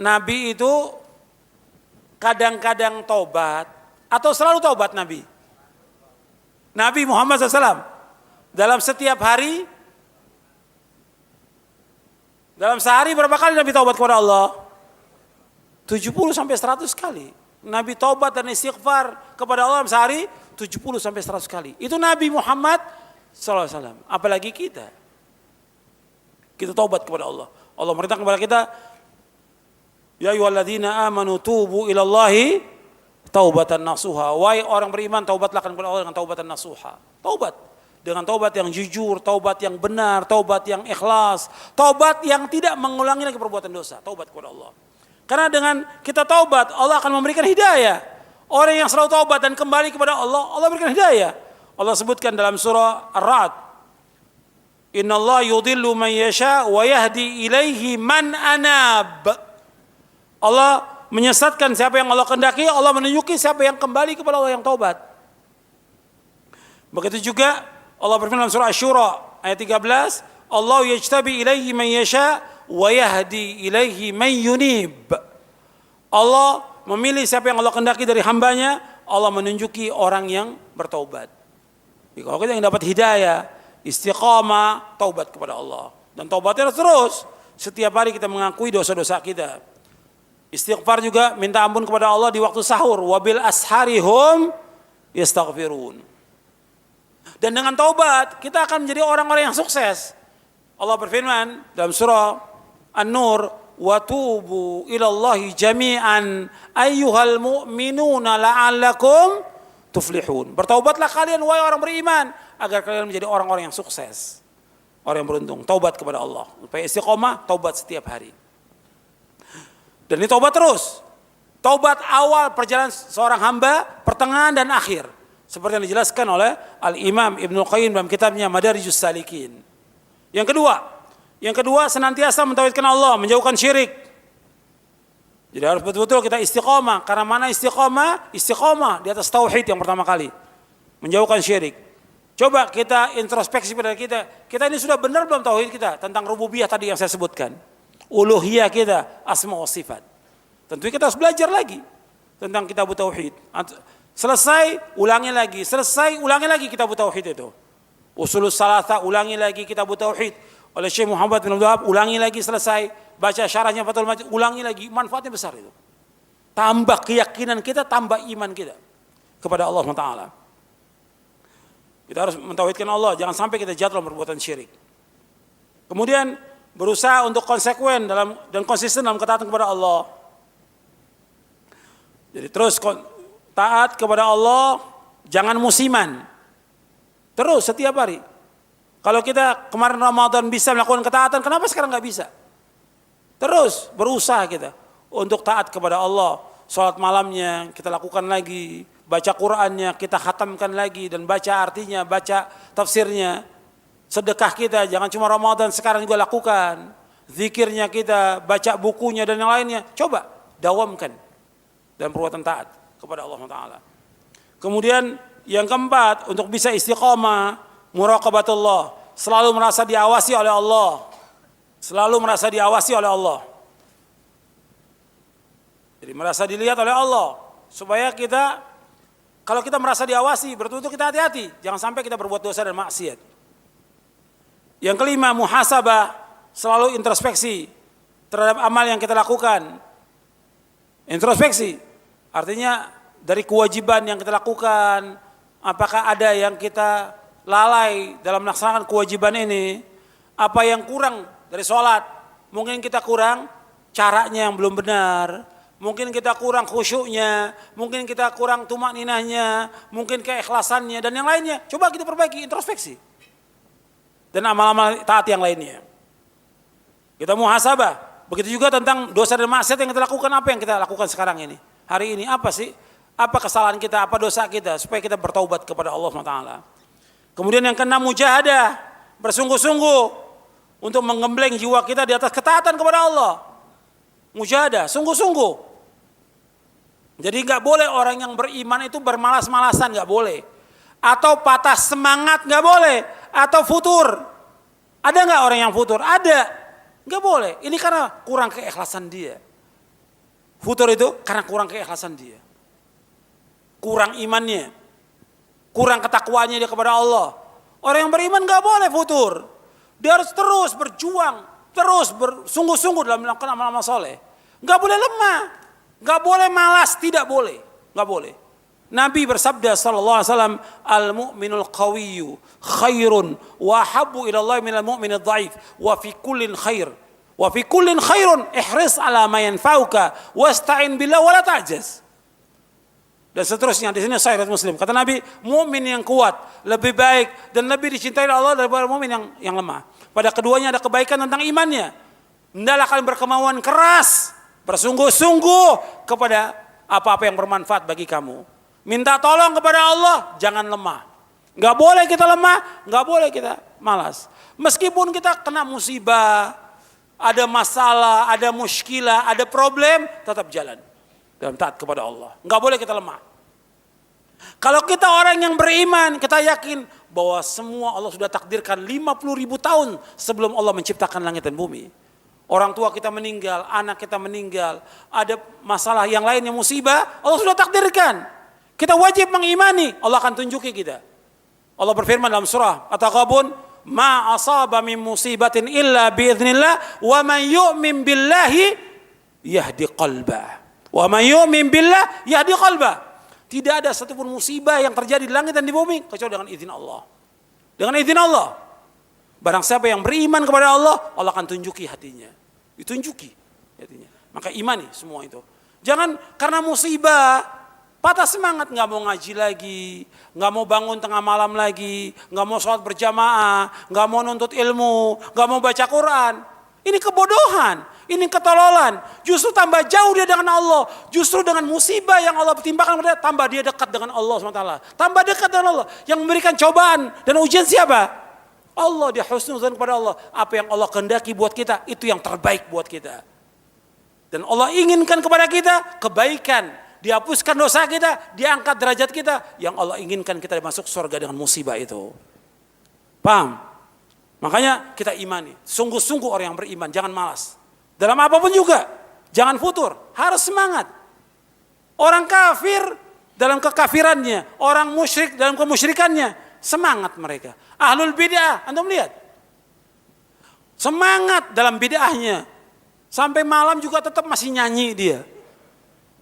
Nabi itu kadang-kadang taubat atau selalu taubat Nabi? Nabi Muhammad SAW dalam setiap hari, dalam sehari berapa kali Nabi taubat kepada Allah? 70 sampai 100 kali. Nabi taubat dan istighfar kepada Allah dalam sehari 70 sampai 100 kali. Itu Nabi Muhammad SAW. Apalagi kita. Kita taubat kepada Allah. Allah merintahkan kepada kita, ya ayyuhalladzina amanu tubu ilallahi taubatan nasuha. Wahai orang beriman, taubatlah kepada Allah dengan taubatan nasuha. Taubat dengan taubat yang jujur, taubat yang benar, taubat yang ikhlas, taubat yang tidak mengulangi lagi perbuatan dosa. Taubat kepada Allah. Karena dengan kita taubat, Allah akan memberikan hidayah. Orang yang selalu taubat dan kembali kepada Allah, Allah berikan hidayah. Allah sebutkan dalam surah Ar-Ra'd, Innallaha yudhillu man yasha wa yahdi ilaihi man anab. Allah menyesatkan siapa yang Allah kehendaki, Allah menunjuki siapa yang kembali kepada Allah yang taubat. Begitu juga Allah berfirman dalam surah Asy-Syura ayat 13, Allah yajtabi ilaihi man yasha wa yahdi ilaihi man yunib. Allah memilih siapa yang Allah kehendaki dari hambanya, Allah menunjuki orang yang bertaubat. Jadi kalau kita yang dapat hidayah, istiqamah, taubat kepada Allah. Dan taubatnya terus. Setiap hari kita mengakui dosa-dosa kita. Istighfar juga minta ampun kepada Allah di waktu sahur. Wabil asharihum yastaghfirun. Dan dengan taubat kita akan menjadi orang-orang yang sukses. Allah berfirman dalam surah An-Nur, watubu ilallahi jami'an ayyuhal mu'minuna la'allakum tuflihun. Bertaubatlah kalian wahai orang beriman agar kalian menjadi orang-orang yang sukses. Orang yang beruntung. Taubat kepada Allah. Supaya istiqomah, taubat setiap hari. Dan ini taubat terus. Taubat awal perjalanan seorang hamba, pertengahan dan akhir. Seperti yang dijelaskan oleh Al-Imam Ibnu Qayyim dalam kitabnya Madarijus Salikin. Yang kedua senantiasa mentauhidkan Allah, menjauhkan syirik. Jadi harus betul-betul kita istiqomah. Karena mana istiqomah? Istiqomah di atas tauhid yang pertama kali. Menjauhkan syirik. Coba kita introspeksi pada kita. Kita ini sudah benar belum tauhid kita tentang rububiyah tadi yang saya sebutkan. Uluhiyah kita, asma wa sifat. Tentunya kita harus belajar lagi tentang kitab tauhid. Selesai, ulangi lagi. Selesai, ulangi lagi kitab tauhid itu. Usulus salatah, ulangi lagi kitab tauhid. Oleh Syekh Muhammad bin Abdul Wahab, ulangi lagi selesai. Baca syarahnya Fathul Majid, ulangi lagi. Manfaatnya besar itu. Tambah keyakinan kita, tambah iman kita kepada Allah SWT. Kita harus mentauhidkan Allah, jangan sampai kita jatuh dalam perbuatan syirik. Kemudian berusaha untuk konsekuen dan konsisten dalam ketaatan kepada Allah. Jadi terus taat kepada Allah, jangan musiman. Terus setiap hari. Kalau kita kemarin Ramadan bisa melakukan ketaatan, kenapa sekarang nggak bisa? Terus berusaha kita untuk taat kepada Allah. Salat malamnya kita lakukan lagi, baca Qur'annya kita khatamkan lagi dan baca artinya, baca tafsirnya. Sedekah kita jangan cuma Ramadan, sekarang juga lakukan. Zikirnya kita, baca bukunya dan yang lainnya. Coba dawamkan dalam perbuatan taat kepada Allah Taala. Kemudian yang keempat, untuk bisa istiqomah, muraqabatullah, selalu merasa diawasi oleh Allah. Selalu merasa diawasi oleh Allah. Jadi merasa dilihat oleh Allah. Supaya kita, kalau kita merasa diawasi, betul-betul kita hati-hati. Jangan sampai kita berbuat dosa dan maksiat. Yang kelima, muhasabah, selalu introspeksi terhadap amal yang kita lakukan. Introspeksi, artinya dari kewajiban yang kita lakukan, apakah ada yang kita lalai dalam melaksanakan kewajiban ini, apa yang kurang dari sholat, mungkin kita kurang caranya yang belum benar, mungkin kita kurang khusyuknya, mungkin kita kurang tumak ninahnya, mungkin keikhlasannya dan yang lainnya. Coba kita perbaiki, introspeksi. Dan amal-amal taat yang lainnya. Kita muhasabah. Begitu juga tentang dosa dan maksiat yang kita lakukan, apa yang kita lakukan sekarang ini. Hari ini apa sih? Apa kesalahan kita, apa dosa kita, supaya kita bertaubat kepada Allah SWT. Kemudian yang keenam, mujahadah, bersungguh-sungguh untuk menggembleng jiwa kita di atas ketaatan kepada Allah. Mujahadah, sungguh-sungguh. Jadi nggak boleh orang yang beriman itu bermalas-malasan, nggak boleh. Atau patah semangat, nggak boleh. Atau futur. Ada nggak orang yang futur? Ada. Nggak boleh. Ini karena kurang keikhlasan dia. Futur itu karena kurang keikhlasan dia. Kurang imannya. Kurang ketakwaannya dia kepada Allah. Orang yang beriman nggak boleh futur. Dia harus terus berjuang, terus bersungguh-sungguh dalam melakukan amal-amal soleh. Gak boleh lemah, gak boleh malas, tidak boleh, gak boleh. Nabi bersabda sallallahu alaihi wasallam, al-mu'minul qawiyyu khairun wa habbu ila Allah minal mu'minid dhaif wa fi kullin khair. Wa fi kullin khairun ihris ala ma yanfa'uka wasta'in billah wa la ta'jaz. Dan seterusnya di sini Sahih Muslim. Kata Nabi, mukmin yang kuat lebih baik dan lebih dicintai oleh Allah daripada mukmin yang lemah. Pada keduanya ada kebaikan tentang imannya. Hendaklah kalian berkemauan keras, bersungguh-sungguh kepada apa-apa yang bermanfaat bagi kamu. Minta tolong kepada Allah, jangan lemah. Enggak boleh kita lemah, enggak boleh kita malas. Meskipun kita kena musibah, ada masalah, ada muskilah, ada problem, tetap jalan dalam taat kepada Allah. Enggak boleh kita lemah. Kalau kita orang yang beriman, kita yakin bahwa semua Allah sudah takdirkan 50.000 tahun sebelum Allah menciptakan langit dan bumi. Orang tua kita meninggal, anak kita meninggal, ada masalah yang lain yang musibah, Allah sudah takdirkan. Kita wajib mengimani, Allah akan tunjuki kita. Allah berfirman dalam surah At-Taghabun, ma asaba min musibatin illa biiznillah wa man yu'min billahi yahdi qalbah. Wa man yu'min billah yahdi qalbah. Tidak ada satupun musibah yang terjadi di langit dan di bumi kecuali dengan izin Allah. Dengan izin Allah. Barang siapa yang beriman kepada Allah, Allah akan tunjuki hatinya. Ditunjuki hatinya. Maka imani semua itu. Jangan karena musibah patah semangat, nggak mau ngaji lagi, nggak mau bangun tengah malam lagi, nggak mau sholat berjamaah, nggak mau nuntut ilmu, nggak mau baca Quran. Ini kebodohan, ini ketololan. Justru tambah jauh dia dengan Allah. Justru dengan musibah yang Allah timpakan kepada dia, tambah dia dekat dengan Allah SWT. Tambah dekat dengan Allah. Yang memberikan cobaan dan ujian siapa? Allah, dia husnuzan kepada Allah. Apa yang Allah kehendaki buat kita, itu yang terbaik buat kita. Dan Allah inginkan kepada kita kebaikan. Dihapuskan dosa kita, diangkat derajat kita. Yang Allah inginkan kita masuk surga dengan musibah itu. Paham? Makanya kita imani. Sungguh-sungguh orang yang beriman, jangan malas. Dalam apapun juga, jangan futur. Harus semangat. Orang kafir dalam kekafirannya, orang musyrik dalam kemusyrikannya, semangat mereka. Ahlul bid'ah, antum lihat. Semangat dalam bid'ahnya. Sampai malam juga tetap masih nyanyi dia.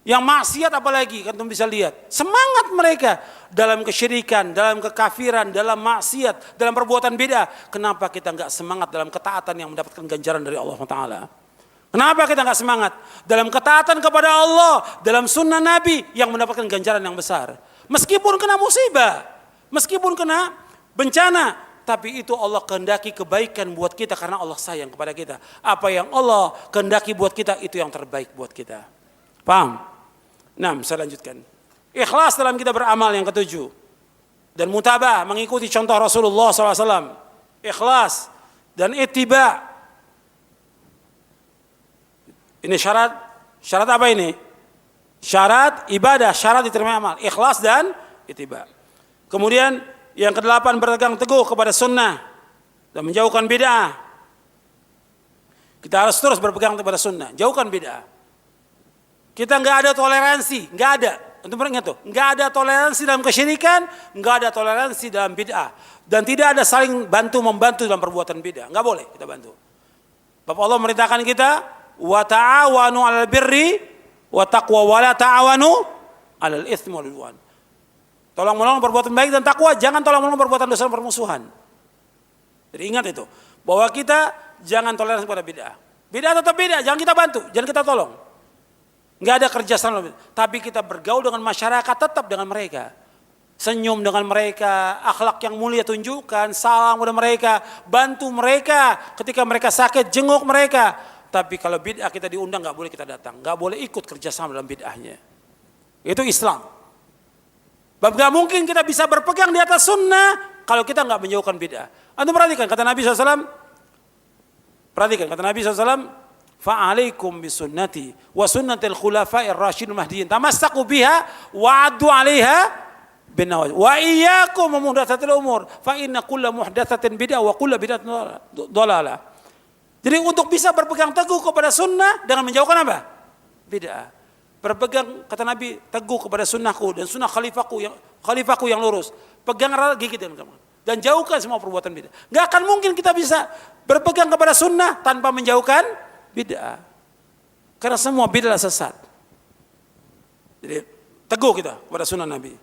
Yang maksiat apalagi, kan antum bisa lihat. Semangat mereka dalam kesyirikan, dalam kekafiran, dalam maksiat, dalam perbuatan bid'ah. Kenapa kita enggak semangat dalam ketaatan yang mendapatkan ganjaran dari Allah Ta'ala? Kenapa kita enggak semangat dalam ketaatan kepada Allah, dalam sunnah Nabi yang mendapatkan ganjaran yang besar? Meskipun kena musibah, meskipun kena bencana, tapi itu Allah kehendaki kebaikan buat kita karena Allah sayang kepada kita. Apa yang Allah kehendaki buat kita, itu yang terbaik buat kita. Paham? Nah, saya lanjutkan. Ikhlas dalam kita beramal yang ketujuh. Dan mutabah, mengikuti contoh Rasulullah SAW. Ikhlas dan ittiba. Ini syarat apa ini? Syarat ibadah, syarat diterima amal. Ikhlas dan ittiba. Kemudian yang kedelapan, berpegang teguh kepada sunnah dan menjauhkan bid'ah. Kita harus terus berpegang kepada sunnah, jauhkan bid'ah. Kita nggak ada toleransi, nggak ada. Untuk ingat tuh, nggak ada toleransi dalam kesyirikan, nggak ada toleransi dalam bid'ah, dan tidak ada saling bantu membantu dalam perbuatan bid'ah. Nggak boleh kita bantu. Bapak Allah merintahkan kita, wa ta'awanu 'alal birri wa taqwa wa la ta'awanu 'alal itsmi wal 'udwan. Tolong menolong perbuatan baik dan takwa, jangan tolong menolong perbuatan dosa dan permusuhan. Jadi ingat itu, bahwa kita jangan toleransi pada bid'ah. Bid'ah tetap bid'ah, jangan kita bantu, jangan kita tolong. Enggak ada kerjasama, tapi kita bergaul dengan masyarakat tetap dengan mereka. Senyum dengan mereka, akhlak yang mulia tunjukkan, salam kepada mereka, bantu mereka ketika mereka sakit, jenguk mereka. Tapi kalau bid'ah kita diundang, enggak boleh kita datang, enggak boleh ikut kerjasama dalam bid'ahnya. Itu Islam. Bab gak mungkin kita bisa berpegang di atas sunnah kalau kita enggak menjauhkan bid'ah. Antum perhatikan kata Nabi SAW. Perhatikan kata Nabi SAW. Fa'alaikum bisunnati wa sunnatil khulafa'ir rasyidin mahdiyyin tamassaku biha wa 'addu 'alaiha bin nawajid wa iyyakum muhdatsatil umur fa inna kulla muhdatsatin bid'ah wa kulla bid'atin dhalalah. Jadi untuk bisa berpegang teguh kepada sunnah dengan menjauhkan apa? Bid'ah. Berpegang kata Nabi teguh kepada sunnahku dan sunnah khalifahku yang lurus. Pegang erat gigit dan jauhkan semua perbuatan bid'ah. Enggak akan mungkin kita bisa berpegang kepada sunnah tanpa menjauhkan bid'ah. Karena semua bid'ah sesat. Jadi teguh kita kepada sunnah Nabi.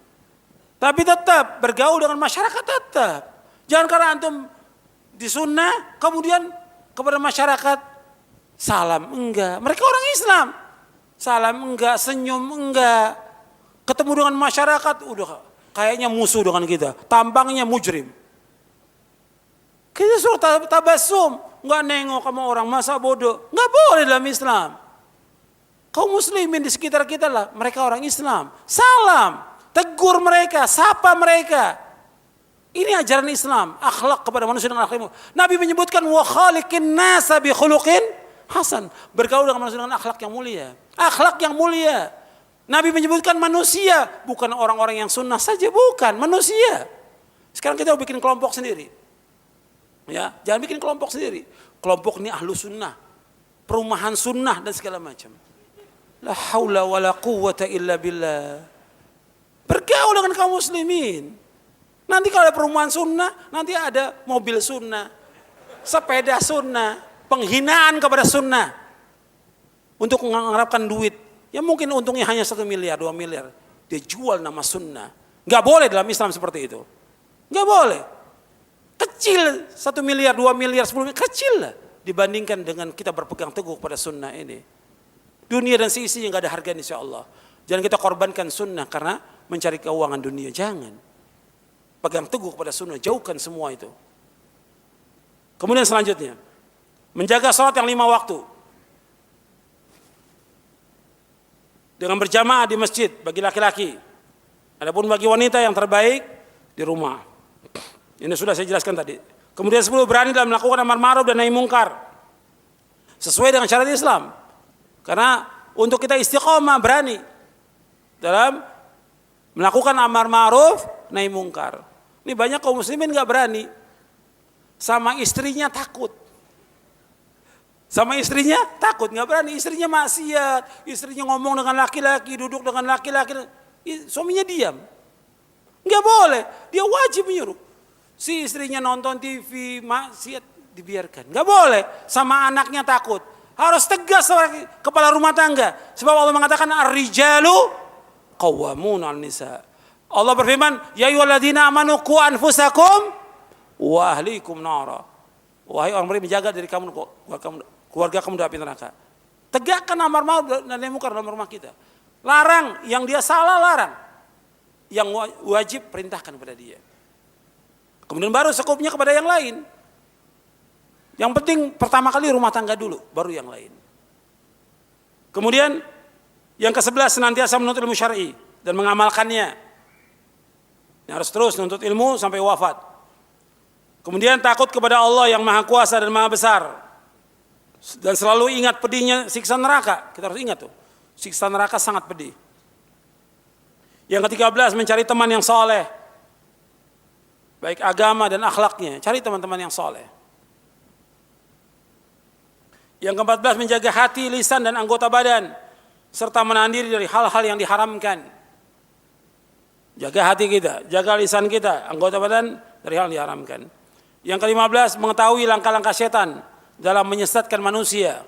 Tapi tetap bergaul dengan masyarakat tetap. Jangan karena antum di sunnah kemudian kepada masyarakat salam enggak. Mereka orang Islam. Salam enggak, senyum enggak. Ketemu dengan masyarakat udah kayaknya musuh dengan kita. Tampangnya mujrim. Kita suruh tabasum, nggak nengok sama orang, masa bodoh, nggak boleh dalam Islam. Kaum muslimin di sekitar kita lah, mereka orang Islam. Salam, tegur mereka, sapa mereka. Ini ajaran Islam, akhlak kepada manusia dengan akhlak. Nabi menyebutkan wa khaliqin nasa bi khuluqin hasan, bergaul dengan manusia dengan akhlak yang mulia. Akhlak yang mulia. Nabi menyebutkan manusia, bukan orang-orang yang sunnah saja, bukan manusia. Sekarang kita bikin kelompok sendiri. Ya, jangan bikin kelompok sendiri. Kelompok ini ahlu sunnah, perumahan sunnah dan segala macam. La haula wa la quwwata illa billah. Bergaul dengan kaum muslimin. Nanti kalau ada perumahan sunnah, nanti ada mobil sunnah, sepeda sunnah, penghinaan kepada sunnah untuk mengharapkan duit. Ya mungkin untungnya hanya 1 miliar, 2 miliar. Dia jual nama sunnah. Gak boleh dalam Islam seperti itu. Gak boleh. Kecil 1 miliar, 2 miliar, 10 miliar, kecil lah dibandingkan dengan kita berpegang teguh pada sunnah ini. Dunia dan seisinya gak ada harganya insyaAllah. Jangan kita korbankan sunnah karena mencari keuangan dunia, jangan. Pegang teguh pada sunnah, jauhkan semua itu. Kemudian selanjutnya, menjaga sholat yang 5 waktu. Dengan berjamaah di masjid bagi laki-laki. Adapun bagi wanita yang terbaik di rumah. Ini sudah saya jelaskan tadi. Kemudian 10, berani dalam melakukan amar ma'ruf dan nahi mungkar sesuai dengan syariat Islam. Karena untuk kita istiqomah berani dalam melakukan amar ma'ruf nahi mungkar. Ini banyak kaum muslimin nggak berani, sama istrinya takut. Sama istrinya takut, nggak berani. Istrinya maksiat, istrinya ngomong dengan laki-laki, duduk dengan laki-laki, suaminya diam. Nggak boleh, dia wajib menyuruh. Si istrinya nonton TV, maksiat, dibiarkan. Nggak boleh, sama anaknya takut. Harus tegas sebagai kepala rumah tangga. Sebab Allah mengatakan ar-rijalu qawwamun 'alan nisa. Allah berfirman, ya ayyuhalladzina amanu qu anfusakum wa ahlikum nara. Wahai orang beriman, menjaga diri kamu, keluarga kamu dari api neraka. Tegakkan amar ma'ruf dan nahi mungkar dalam rumah kita. Larang yang dia salah, larang. Yang wajib perintahkan kepada dia. Kemudian baru sekupnya kepada yang lain. Yang penting pertama kali rumah tangga dulu, baru yang lain. Kemudian yang ke-11, senantiasa menuntut ilmu syar'i dan mengamalkannya. Ini harus terus menuntut ilmu sampai wafat. Kemudian takut kepada Allah yang maha kuasa dan maha besar. Dan selalu ingat pedihnya siksa neraka. Kita harus ingat tuh, siksa neraka sangat pedih. Yang ke-13, mencari teman yang soleh. Baik agama dan akhlaknya, cari teman-teman yang soleh. Yang ke-14, menjaga hati, lisan dan anggota badan, serta menahan diri dari hal-hal yang diharamkan. Jaga hati kita, jaga lisan kita, anggota badan dari hal yang diharamkan. Yang ke-15, mengetahui langkah-langkah setan dalam menyesatkan manusia.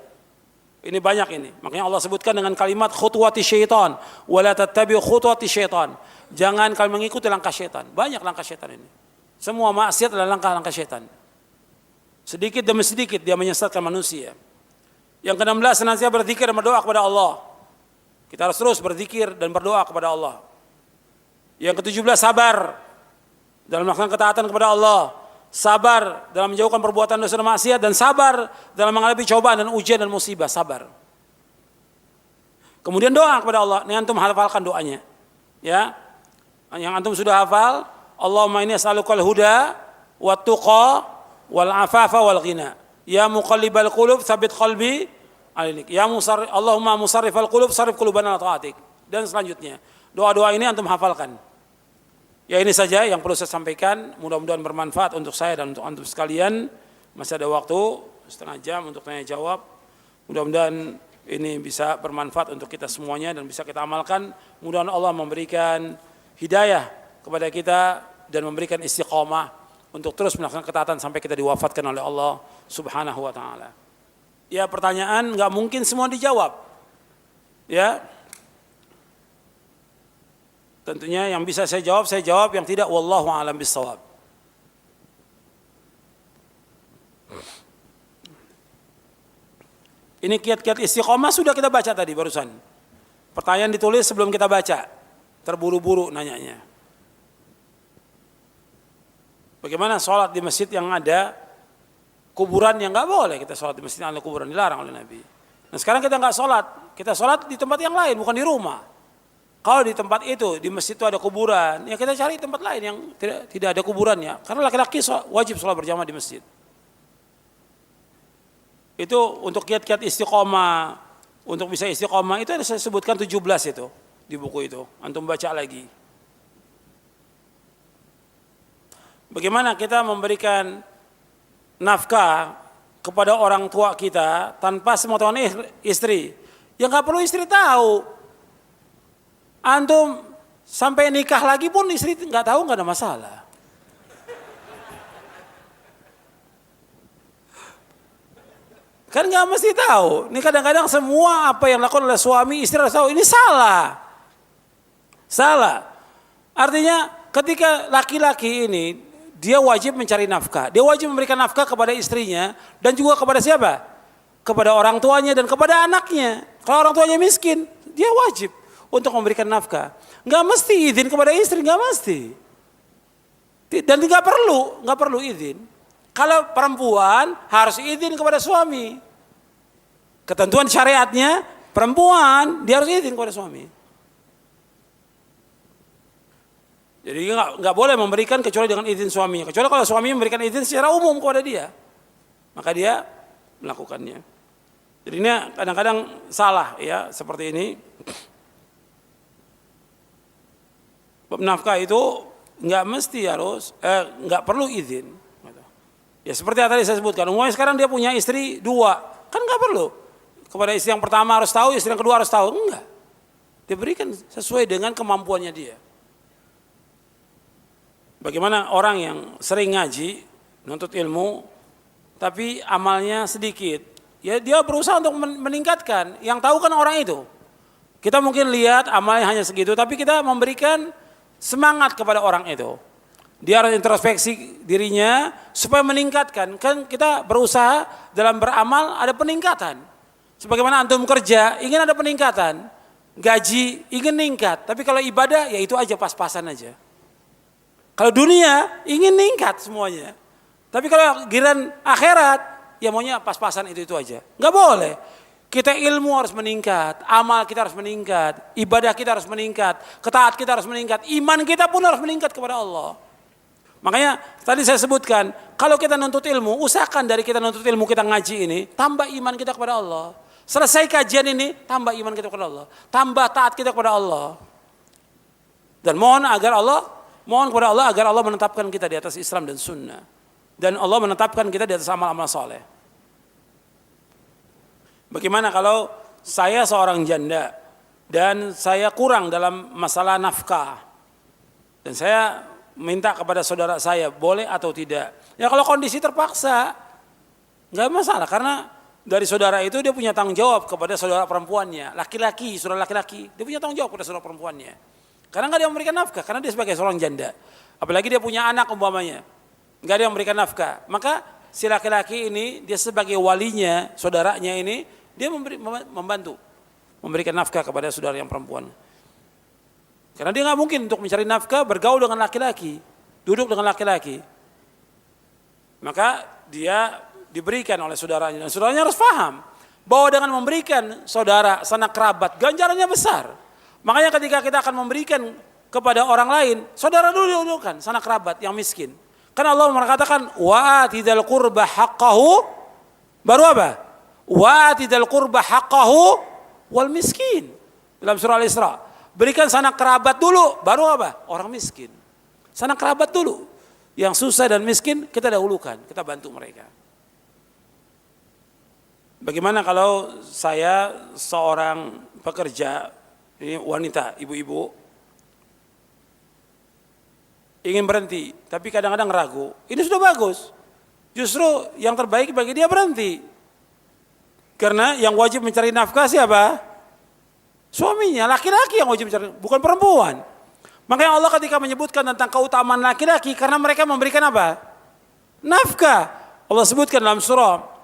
Ini banyak ini. Makanya Allah sebutkan dengan kalimat khutuwati syaitan, wala tattabi'u khutuwati syaitan. Jangan kalian mengikuti langkah syaitan. Banyak langkah syaitan ini. Semua maksiat adalah langkah-langkah syaitan. Sedikit demi sedikit dia menyesatkan manusia. Yang ke-16, senantiasa berzikir dan berdoa kepada Allah. Kita harus terus berzikir dan berdoa kepada Allah. Yang ke-17, sabar dalam melakukan ketaatan kepada Allah. Sabar dalam menjauhkan perbuatan dosa dan maksiat, dan sabar dalam menghadapi cobaan dan ujian dan musibah. Sabar. Kemudian doa kepada Allah. Ini antum hafalkan doanya. Ya, yang antum sudah hafal. Allahumma inni as'alukal huda wat tuqa wal afafa wal ghina. Ya muqallibal qulub tsabbit qalbi alinik. Ya Allahumma musarrifal qulub sarrif qulubana ala taatik. Dan selanjutnya. Doa-doa ini antum hafalkan. Ya, ini saja yang perlu saya sampaikan. Mudah-mudahan bermanfaat untuk saya dan untuk antum sekalian. Masih ada waktu setengah jam untuk tanya jawab. Mudah-mudahan ini bisa bermanfaat untuk kita semuanya dan bisa kita amalkan. Mudah-mudahan Allah memberikan hidayah kepada kita dan memberikan istiqamah untuk terus melaksanakan ketaatan sampai kita diwafatkan oleh Allah Subhanahu wa taala. Ya, pertanyaan enggak mungkin semua dijawab. Ya. Tentunya yang bisa saya jawab, yang tidak wallahu a'lam bishawab. Ini kiat-kiat istiqomah sudah kita baca tadi barusan. Pertanyaan ditulis sebelum kita baca. Terburu-buru nanyanya. Bagaimana sholat di masjid yang ada kuburan? Yang nggak boleh kita sholat di masjid yang ada kuburan, dilarang oleh Nabi. Nah sekarang kita nggak sholat, kita sholat di tempat yang lain, bukan di rumah. Kalau di tempat itu, di masjid itu ada kuburan, ya kita cari tempat lain yang tidak ada kuburannya. Karena laki-laki wajib sholat berjamaah di masjid. Itu untuk kiat-kiat istiqomah, untuk bisa istiqomah itu ada saya sebutkan 17 itu di buku itu. Antum baca lagi. Bagaimana kita memberikan nafkah kepada orang tua kita tanpa sepengetahuan istri? Ya nggak perlu istri tahu. Antum sampai nikah lagi pun istri nggak tahu, nggak ada masalah. Kan nggak mesti tahu. Ini kadang-kadang semua apa yang dilakukan oleh suami istri harus tahu. Ini salah. Salah. Artinya ketika laki-laki ini dia wajib mencari nafkah, dia wajib memberikan nafkah kepada istrinya dan juga kepada siapa? Kepada orang tuanya dan kepada anaknya. Kalau orang tuanya miskin, dia wajib untuk memberikan nafkah. Nggak mesti izin kepada istri, nggak mesti. Dan nggak perlu izin. Kalau perempuan harus izin kepada suami. Ketentuan syariatnya perempuan dia harus izin kepada suami. Jadi nggak boleh memberikan kecuali dengan izin suaminya. Kecuali kalau suaminya memberikan izin secara umum kepada dia, maka dia melakukannya. Jadi ini kadang-kadang salah ya seperti ini. Bab nafkah itu nggak mesti harus, nggak perlu izin. Ya seperti yang tadi saya sebutkan. Umumnya sekarang dia punya istri 2, kan nggak perlu. Kepada istri yang pertama harus tahu, istri yang kedua harus tahu, enggak. Diberikan sesuai dengan kemampuannya dia. Bagaimana orang yang sering ngaji, nuntut ilmu, tapi amalnya sedikit. Ya dia berusaha untuk meningkatkan. Yang tahu kan orang itu. Kita mungkin lihat amalnya hanya segitu, tapi kita memberikan semangat kepada orang itu. Dia harus introspeksi dirinya supaya meningkatkan. Kan kita berusaha dalam beramal ada peningkatan. Sebagaimana antum kerja ingin ada peningkatan. Gaji ingin meningkat, tapi kalau ibadah ya itu aja pas-pasan aja. Kalau dunia ingin meningkat semuanya, tapi kalau giliran akhirat ya maunya pas-pasan itu aja. Nggak boleh. Kita ilmu harus meningkat, amal kita harus meningkat, ibadah kita harus meningkat, ketaat kita harus meningkat, iman kita pun harus meningkat kepada Allah. Makanya tadi saya sebutkan, kalau kita nuntut ilmu, usahakan dari kita nuntut ilmu kita ngaji ini, tambah iman kita kepada Allah. Selesai kajian ini, tambah iman kita kepada Allah. Tambah taat kita kepada Allah. Dan mohon kepada Allah agar Allah menetapkan kita di atas Islam dan Sunnah. Dan Allah menetapkan kita di atas amal-amal soleh. Bagaimana kalau saya seorang janda dan saya kurang dalam masalah nafkah. Dan saya minta kepada saudara saya, boleh atau tidak? Ya kalau kondisi terpaksa, nggak masalah karena dari saudara itu dia punya tanggung jawab kepada saudara perempuannya, saudara laki-laki, dia punya tanggung jawab kepada saudara perempuannya. Karena nggak dia memberikan nafkah, karena dia sebagai seorang janda. Apalagi dia punya anak umpamanya, nggak dia memberikan nafkah. Maka si laki-laki ini dia sebagai walinya, saudaranya ini dia membantu memberikan nafkah kepada saudara yang perempuan. Karena dia nggak mungkin untuk mencari nafkah bergaul dengan laki-laki, duduk dengan laki-laki. Maka dia diberikan oleh saudaranya, dan saudaranya harus paham bahwa dengan memberikan saudara sanak kerabat ganjarannya besar. Makanya ketika kita akan memberikan kepada orang lain, saudara dulu dihulukan, sanak kerabat yang miskin. Karena Allah mengatakan wa atidal qurba haqqahu, baru apa? Wa atidal qurba haqqahu wal miskin. Dalam surah Al-Isra, berikan sanak kerabat dulu, baru apa? Orang miskin. Sanak kerabat dulu. Yang susah dan miskin kita dahulukan, kita bantu mereka. Bagaimana kalau saya seorang pekerja, ini wanita, ibu-ibu, ingin berhenti, tapi kadang-kadang ragu. Ini sudah bagus. Justru yang terbaik bagi dia berhenti. Karena yang wajib mencari nafkah siapa? Suaminya, laki-laki yang wajib mencari, bukan perempuan. Makanya Allah ketika menyebutkan tentang keutamaan laki-laki, karena mereka memberikan apa? Nafkah. Allah sebutkan dalam surah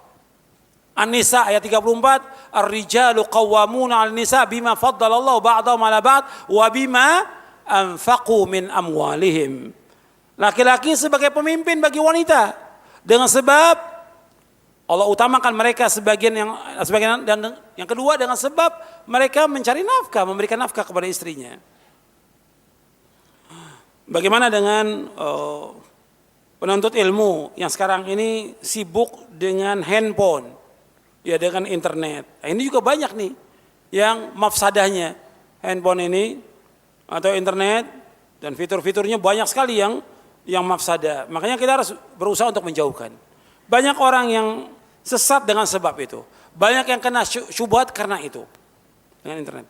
An-Nisa ayat 34, Ar-rijalu qawwamuna 'alan nisa bima faddalallahu ba'dahum 'ala ba'd wa bima anfaqu min amwalihim. Laki-laki sebagai pemimpin bagi wanita dengan sebab Allah utamakan mereka sebagian dan yang kedua dengan sebab mereka mencari nafkah, memberikan nafkah kepada istrinya. Bagaimana dengan penuntut ilmu yang sekarang ini sibuk dengan handphone? Ya dengan internet. Nah, ini juga banyak nih yang mafsadahnya handphone ini atau internet dan fitur-fiturnya banyak sekali yang mafsadah. Makanya kita harus berusaha untuk menjauhkan. Banyak orang yang sesat dengan sebab itu. Banyak yang kena syubhat karena itu dengan internet.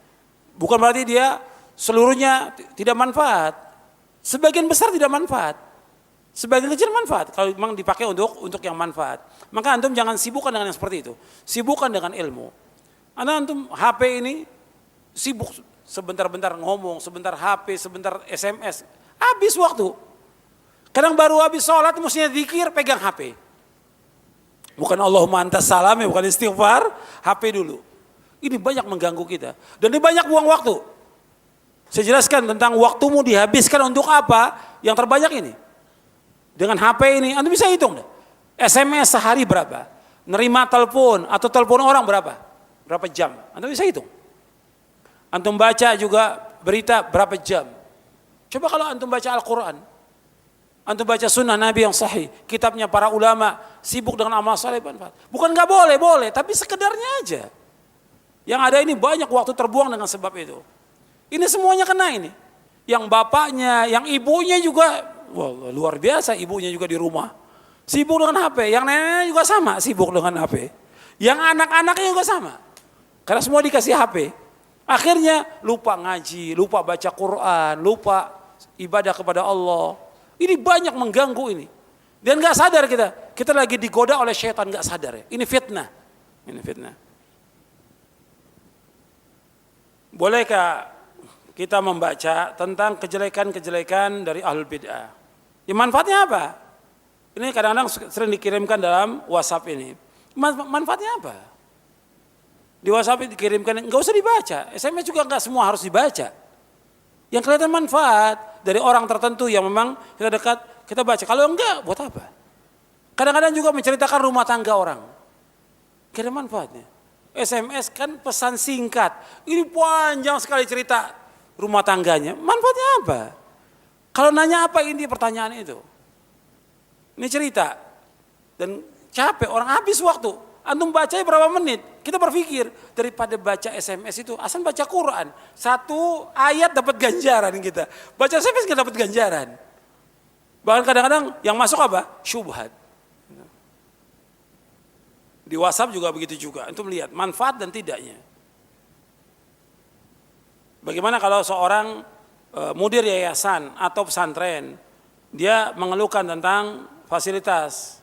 Bukan berarti dia seluruhnya tidak manfaat. Sebagian besar tidak manfaat. Sebagian kecil manfaat kalau memang dipakai untuk yang manfaat. Maka antum jangan sibukkan dengan yang seperti itu. Sibukkan dengan ilmu. Antum HP ini sibuk sebentar-bentar ngomong, sebentar HP, sebentar SMS. Habis waktu. Kadang baru habis sholat mestinya zikir pegang HP. Bukan Allahumma antas salam, bukan istighfar, HP dulu. Ini banyak mengganggu kita. Dan ini banyak buang waktu. Saya jelaskan tentang waktumu dihabiskan untuk apa yang terbanyak ini. Dengan HP ini, antum bisa hitung deh. SMS sehari berapa? Nerima telepon atau telepon orang berapa? Berapa jam? Antum bisa hitung. Antum baca juga berita berapa jam? Coba kalau antum baca Al-Quran, antum baca sunnah Nabi yang sahih, kitabnya para ulama, sibuk dengan amal saleh manfaat. Bukan nggak boleh, boleh, tapi sekedarnya aja. Yang ada ini banyak waktu terbuang dengan sebab itu. Ini semuanya kena ini. Yang bapaknya, yang ibunya juga, wah, luar biasa, ibunya juga di rumah. Sibuk dengan HP, yang neneknya juga sama, sibuk dengan HP. Yang anak-anaknya juga sama. Karena semua dikasih HP. Akhirnya lupa ngaji, lupa baca Quran, lupa ibadah kepada Allah. Ini banyak mengganggu ini. Dan gak sadar kita. Kita lagi digoda oleh syaitan, gak sadar ya. Ini fitnah. Ini fitnah. Bolehkah kita membaca tentang kejelekan-kejelekan dari ahlul bid'ah? Ya manfaatnya apa? Ini kadang-kadang sering dikirimkan dalam WhatsApp ini. Manfaatnya apa? Di WhatsApp dikirimkan, enggak usah dibaca. SMS juga enggak semua harus dibaca. Yang kelihatan manfaat dari orang tertentu yang memang kita dekat, kita baca. Kalau enggak, buat apa? Kadang-kadang juga menceritakan rumah tangga orang. Kira manfaatnya. SMS kan pesan singkat. Ini panjang sekali cerita rumah tangganya. Manfaatnya apa? Kalau nanya apa inti pertanyaan itu? Ini cerita. Dan capek, orang habis waktu. Antum baca berapa menit? Kita berpikir daripada baca SMS itu, asal baca Quran. Satu ayat dapat ganjaran kita. Baca SMS nggak dapat ganjaran. Bahkan kadang-kadang yang masuk apa? Syubhat. Di WhatsApp juga begitu juga. Antum lihat manfaat dan tidaknya. Bagaimana kalau seorang mudir yayasan atau pesantren, dia mengeluhkan tentang fasilitas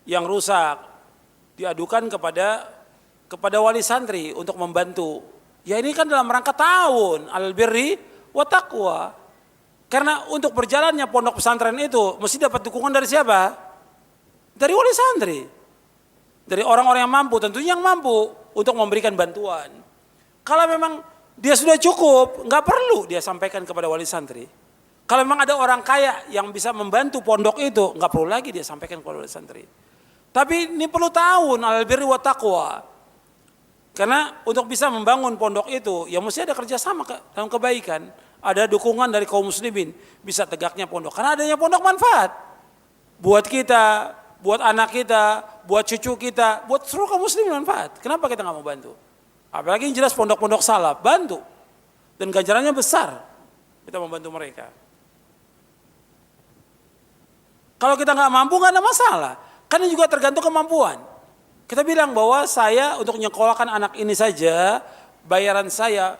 yang rusak, diadukan kepada wali santri untuk membantu. Ya ini kan dalam rangka tahun al-birri wa taqwa. Karena untuk berjalannya pondok pesantren itu mesti dapat dukungan dari siapa? Dari wali santri. Dari orang-orang yang mampu, tentunya yang mampu untuk memberikan bantuan. Kalau memang dia sudah cukup, nggak perlu dia sampaikan kepada wali santri. Kalau memang ada orang kaya yang bisa membantu pondok itu, nggak perlu lagi dia sampaikan kepada wali santri. Tapi ini perlu tahun al-birri wa taqwa. Karena untuk bisa membangun pondok itu, ya mesti ada kerjasama dalam kebaikan. Ada dukungan dari kaum muslimin, bisa tegaknya pondok. Karena adanya pondok manfaat. Buat kita, buat anak kita, buat cucu kita, buat seluruh kaum muslimin manfaat. Kenapa kita nggak mau bantu? Apalagi yang jelas pondok-pondok salaf, bantu. Dan ganjarannya besar, kita membantu mereka. Kalau kita nggak mampu nggak ada masalah. Karena juga tergantung kemampuan. Kita bilang bahwa saya untuk menyekolahkan anak ini saja, bayaran saya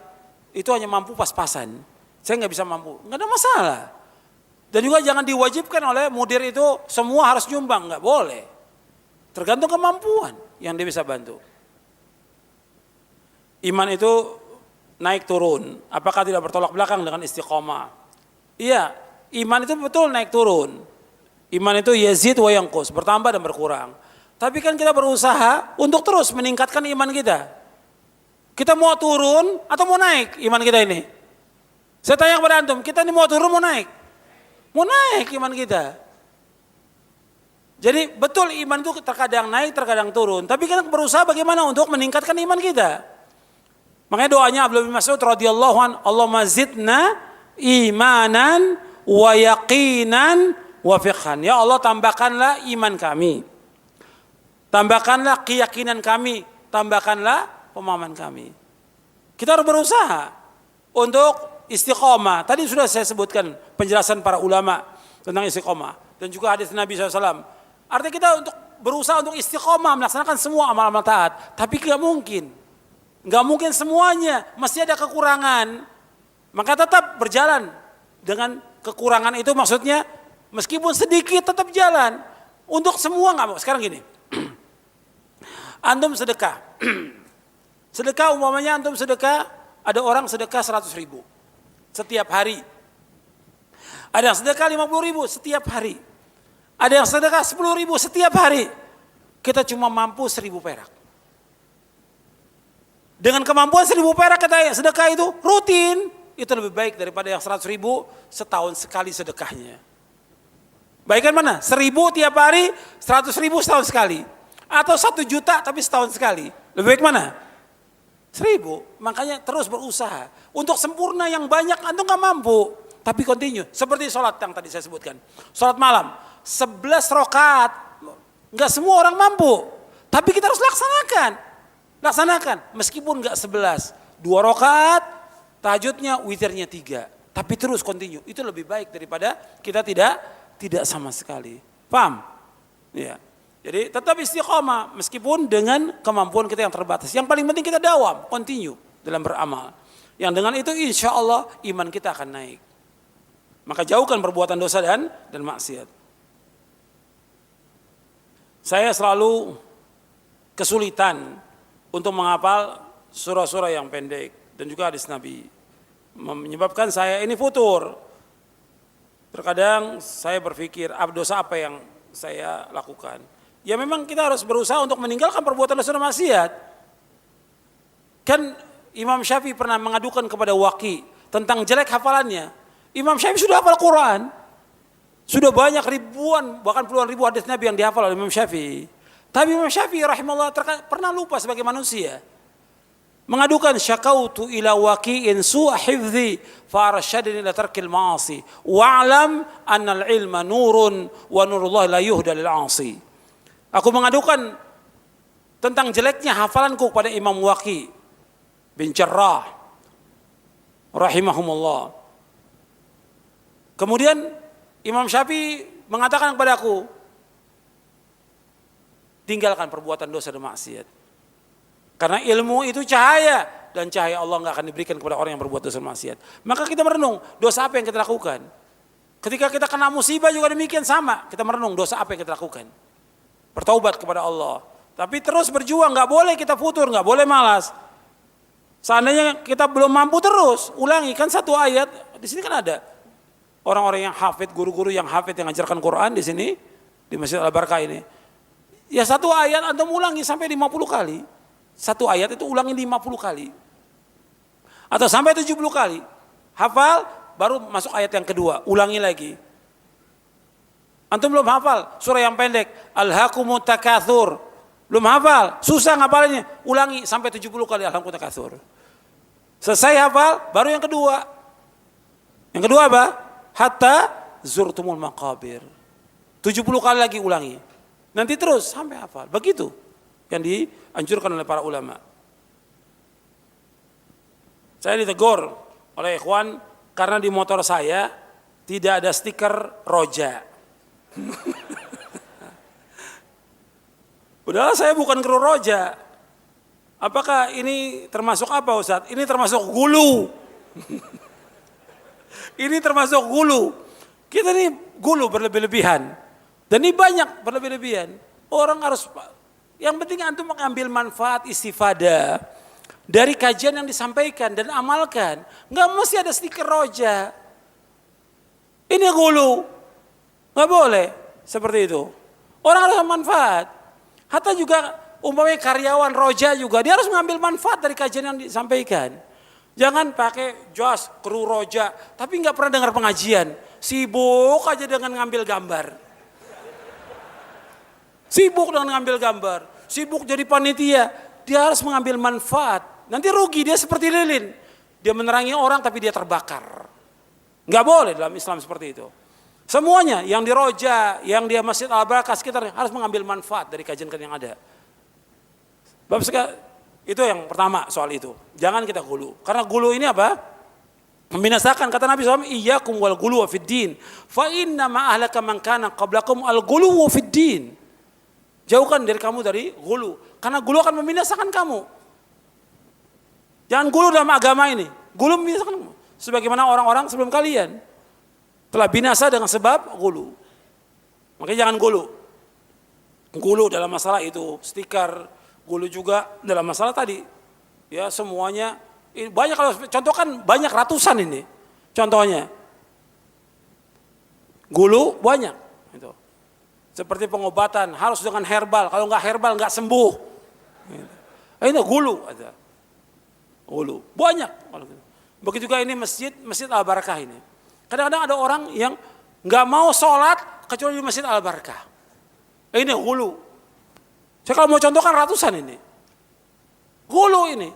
itu hanya mampu pas-pasan. Saya nggak bisa mampu, nggak ada masalah. Dan juga jangan diwajibkan oleh mudir itu semua harus nyumbang, nggak boleh. Tergantung kemampuan yang dia bisa bantu. Iman itu naik turun, apakah tidak bertolak belakang dengan istiqomah? Iya, iman itu betul naik turun. Iman itu yazid wa yanqus, bertambah dan berkurang. Tapi kan kita berusaha untuk terus meningkatkan iman kita. Kita mau turun atau mau naik iman kita ini? Saya tanya kepada antum, kita ini mau turun mau naik? Mau naik iman kita. Jadi betul iman itu terkadang naik, terkadang turun. Tapi kita berusaha bagaimana untuk meningkatkan iman kita. Makanya doanya Abdullah bin Mas'ud radhiyallahu anhu, Allahumma zidna imanan wa yaqinan wa fiqhan. Ya Allah tambahkanlah iman kami. Tambahkanlah keyakinan kami, tambahkanlah pemahaman kami. Kita harus berusaha untuk istiqomah. Tadi sudah saya sebutkan penjelasan para ulama tentang istiqomah. Dan juga hadis Nabi SAW. Artinya kita untuk berusaha untuk istiqomah, melaksanakan semua amal-amal taat. Tapi gak mungkin. Gak mungkin semuanya. Masih ada kekurangan. Maka tetap berjalan. Dengan kekurangan itu maksudnya, meskipun sedikit tetap jalan. Untuk semua gak mau. Sekarang gini. Antum sedekah. Sedekah umpamanya antum sedekah, ada orang sedekah 100.000 setiap hari. Ada yang sedekah 50.000 setiap hari. Ada yang sedekah 10.000 setiap hari. Kita cuma mampu 1.000 perak. Dengan kemampuan 1.000 perak kita sedekah itu rutin, itu lebih baik daripada yang 100.000 setahun sekali sedekahnya. Baikkan mana? 1.000 tiap hari, 100.000 setahun sekali. Atau 1 juta tapi setahun sekali. Lebih baik mana? 1.000. Makanya terus berusaha. Untuk sempurna yang banyak antum gak mampu. tapi continue. Seperti sholat yang tadi saya sebutkan. Sholat malam, 11 rakaat. Enggak semua orang mampu, tapi kita harus laksanakan. Meskipun enggak 11, 2 rakaat, tahajudnya, witirnya 3. Tapi terus continue. Itu lebih baik daripada kita tidak sama sekali. Paham? Ya. Jadi tetap istiqomah meskipun dengan kemampuan kita yang terbatas. Yang paling penting kita dawam, continue dalam beramal. Yang dengan itu insya Allah iman kita akan naik. Maka jauhkan perbuatan dosa dan maksiat. Saya selalu kesulitan untuk menghafal surah-surah yang pendek dan juga hadis Nabi. Menyebabkan saya ini futur. Terkadang saya berpikir dosa apa yang saya lakukan. Ya memang kita harus berusaha untuk meninggalkan perbuatan dosa dan maksiat. Kan Imam Syafi'i pernah mengadukan kepada Waqi tentang jelek hafalannya. Imam Syafi'i sudah hafal Quran. Sudah banyak ribuan, bahkan puluhan ribu hadis Nabi yang dihafal oleh Imam Syafi'i. Tapi Imam Syafi'i rahimahullah pernah lupa sebagai manusia. Mengadukan syakautu ila waqi'in su'a hifdhi farashadni ila tarkil ma'asi wa'lam annal ilma nurun wa nurullah la yuhda lil 'asi. Aku mengadukan tentang jeleknya hafalanku kepada Imam Waqi bin Jarrah rahimahumullah. Kemudian Imam Syafi'i mengatakan kepadaku, tinggalkan perbuatan dosa dan maksiat. Karena ilmu itu cahaya dan cahaya Allah nggak akan diberikan kepada orang yang berbuat dosa dan maksiat. Maka kita merenung dosa apa yang kita lakukan. Ketika kita kena musibah juga demikian sama. Kita merenung dosa apa yang kita lakukan. Bertaubat kepada Allah. Tapi terus berjuang, nggak boleh kita futur, nggak boleh malas. Seandainya kita belum mampu terus, ulangi kan satu ayat. Di sini kan ada orang-orang yang hafid, guru-guru yang hafid yang mengajarkan Quran di sini di Masjid Al-Barkah ini. Ya satu ayat antum ulangi sampai 50 kali. Satu ayat itu ulangi 50 kali. Atau sampai 70 kali. Hafal, baru masuk ayat yang kedua, ulangi lagi. Antum belum hafal surah yang pendek, Alhaakumut Takatsur. Belum hafal, susah ngapalinnya, ulangi sampai 70 kali Alhaakumut Takatsur. Selesai hafal, baru yang kedua. Yang kedua apa? Hatta zurtumul maqabir. 70 kali lagi ulangi. Nanti terus sampai hafal. Begitu yang dianjurkan oleh para ulama. Saya ditegur oleh ikhwan karena di motor saya tidak ada stiker roja. Udahlah, saya bukan kru roja. Apakah ini termasuk apa Ustaz? Ini termasuk gulu. Ini termasuk gulu. Kita ini gulu berlebih-lebihan. Dan ini banyak berlebih-lebihan. Orang harus, yang penting antum mengambil manfaat istifadah dari kajian yang disampaikan dan amalkan. Nggak mesti ada stiker roja. Ini gulu. Nggak boleh seperti itu. Orang harus manfaat. Hatta juga umpamanya karyawan roja juga, dia harus mengambil manfaat dari kajian yang disampaikan. Jangan pakai jas kru roja, tapi nggak pernah dengar pengajian. Sibuk aja dengan ngambil gambar. Sibuk dengan ngambil gambar. Sibuk jadi panitia. Dia harus mengambil manfaat. Nanti rugi, dia seperti lilin. Dia menerangi orang tapi dia terbakar. Nggak boleh dalam Islam seperti itu. Semuanya yang di roja, yang di Masjid Al-Barkah sekitar harus mengambil manfaat dari kajian-kajian yang ada. Bab itu yang pertama soal itu. Jangan kita gulu. Karena gulu ini apa? Membinasakan. Kata Nabi SAW, iyyakum wal gulu fid din. Fa inna ma ahlaka man kana qablakum al gulu fid din. Jauhkan dari kamu dari gulu. Karena gulu akan membinasakan kamu. Jangan gulu dalam agama ini. Gulu membinasakan kamu. Sebagaimana orang-orang sebelum kalian telah binasa dengan sebab gulu. Makanya jangan gulu. Gulu dalam masalah itu, stiker, gulu juga dalam masalah tadi. Ya semuanya, banyak kalau contoh kan banyak ratusan ini. Contohnya. Gulu banyak. Itu. Seperti pengobatan harus dengan herbal. Kalau nggak herbal nggak sembuh. Ini gulu ada. Gulu banyak. Begitu juga ini masjid Al-Barkah ini. Kadang-kadang ada orang yang nggak mau sholat kecuali di Masjid Al-Barkah. Ini gulu. Saya kalau mau contohkan ratusan ini. Gulu ini.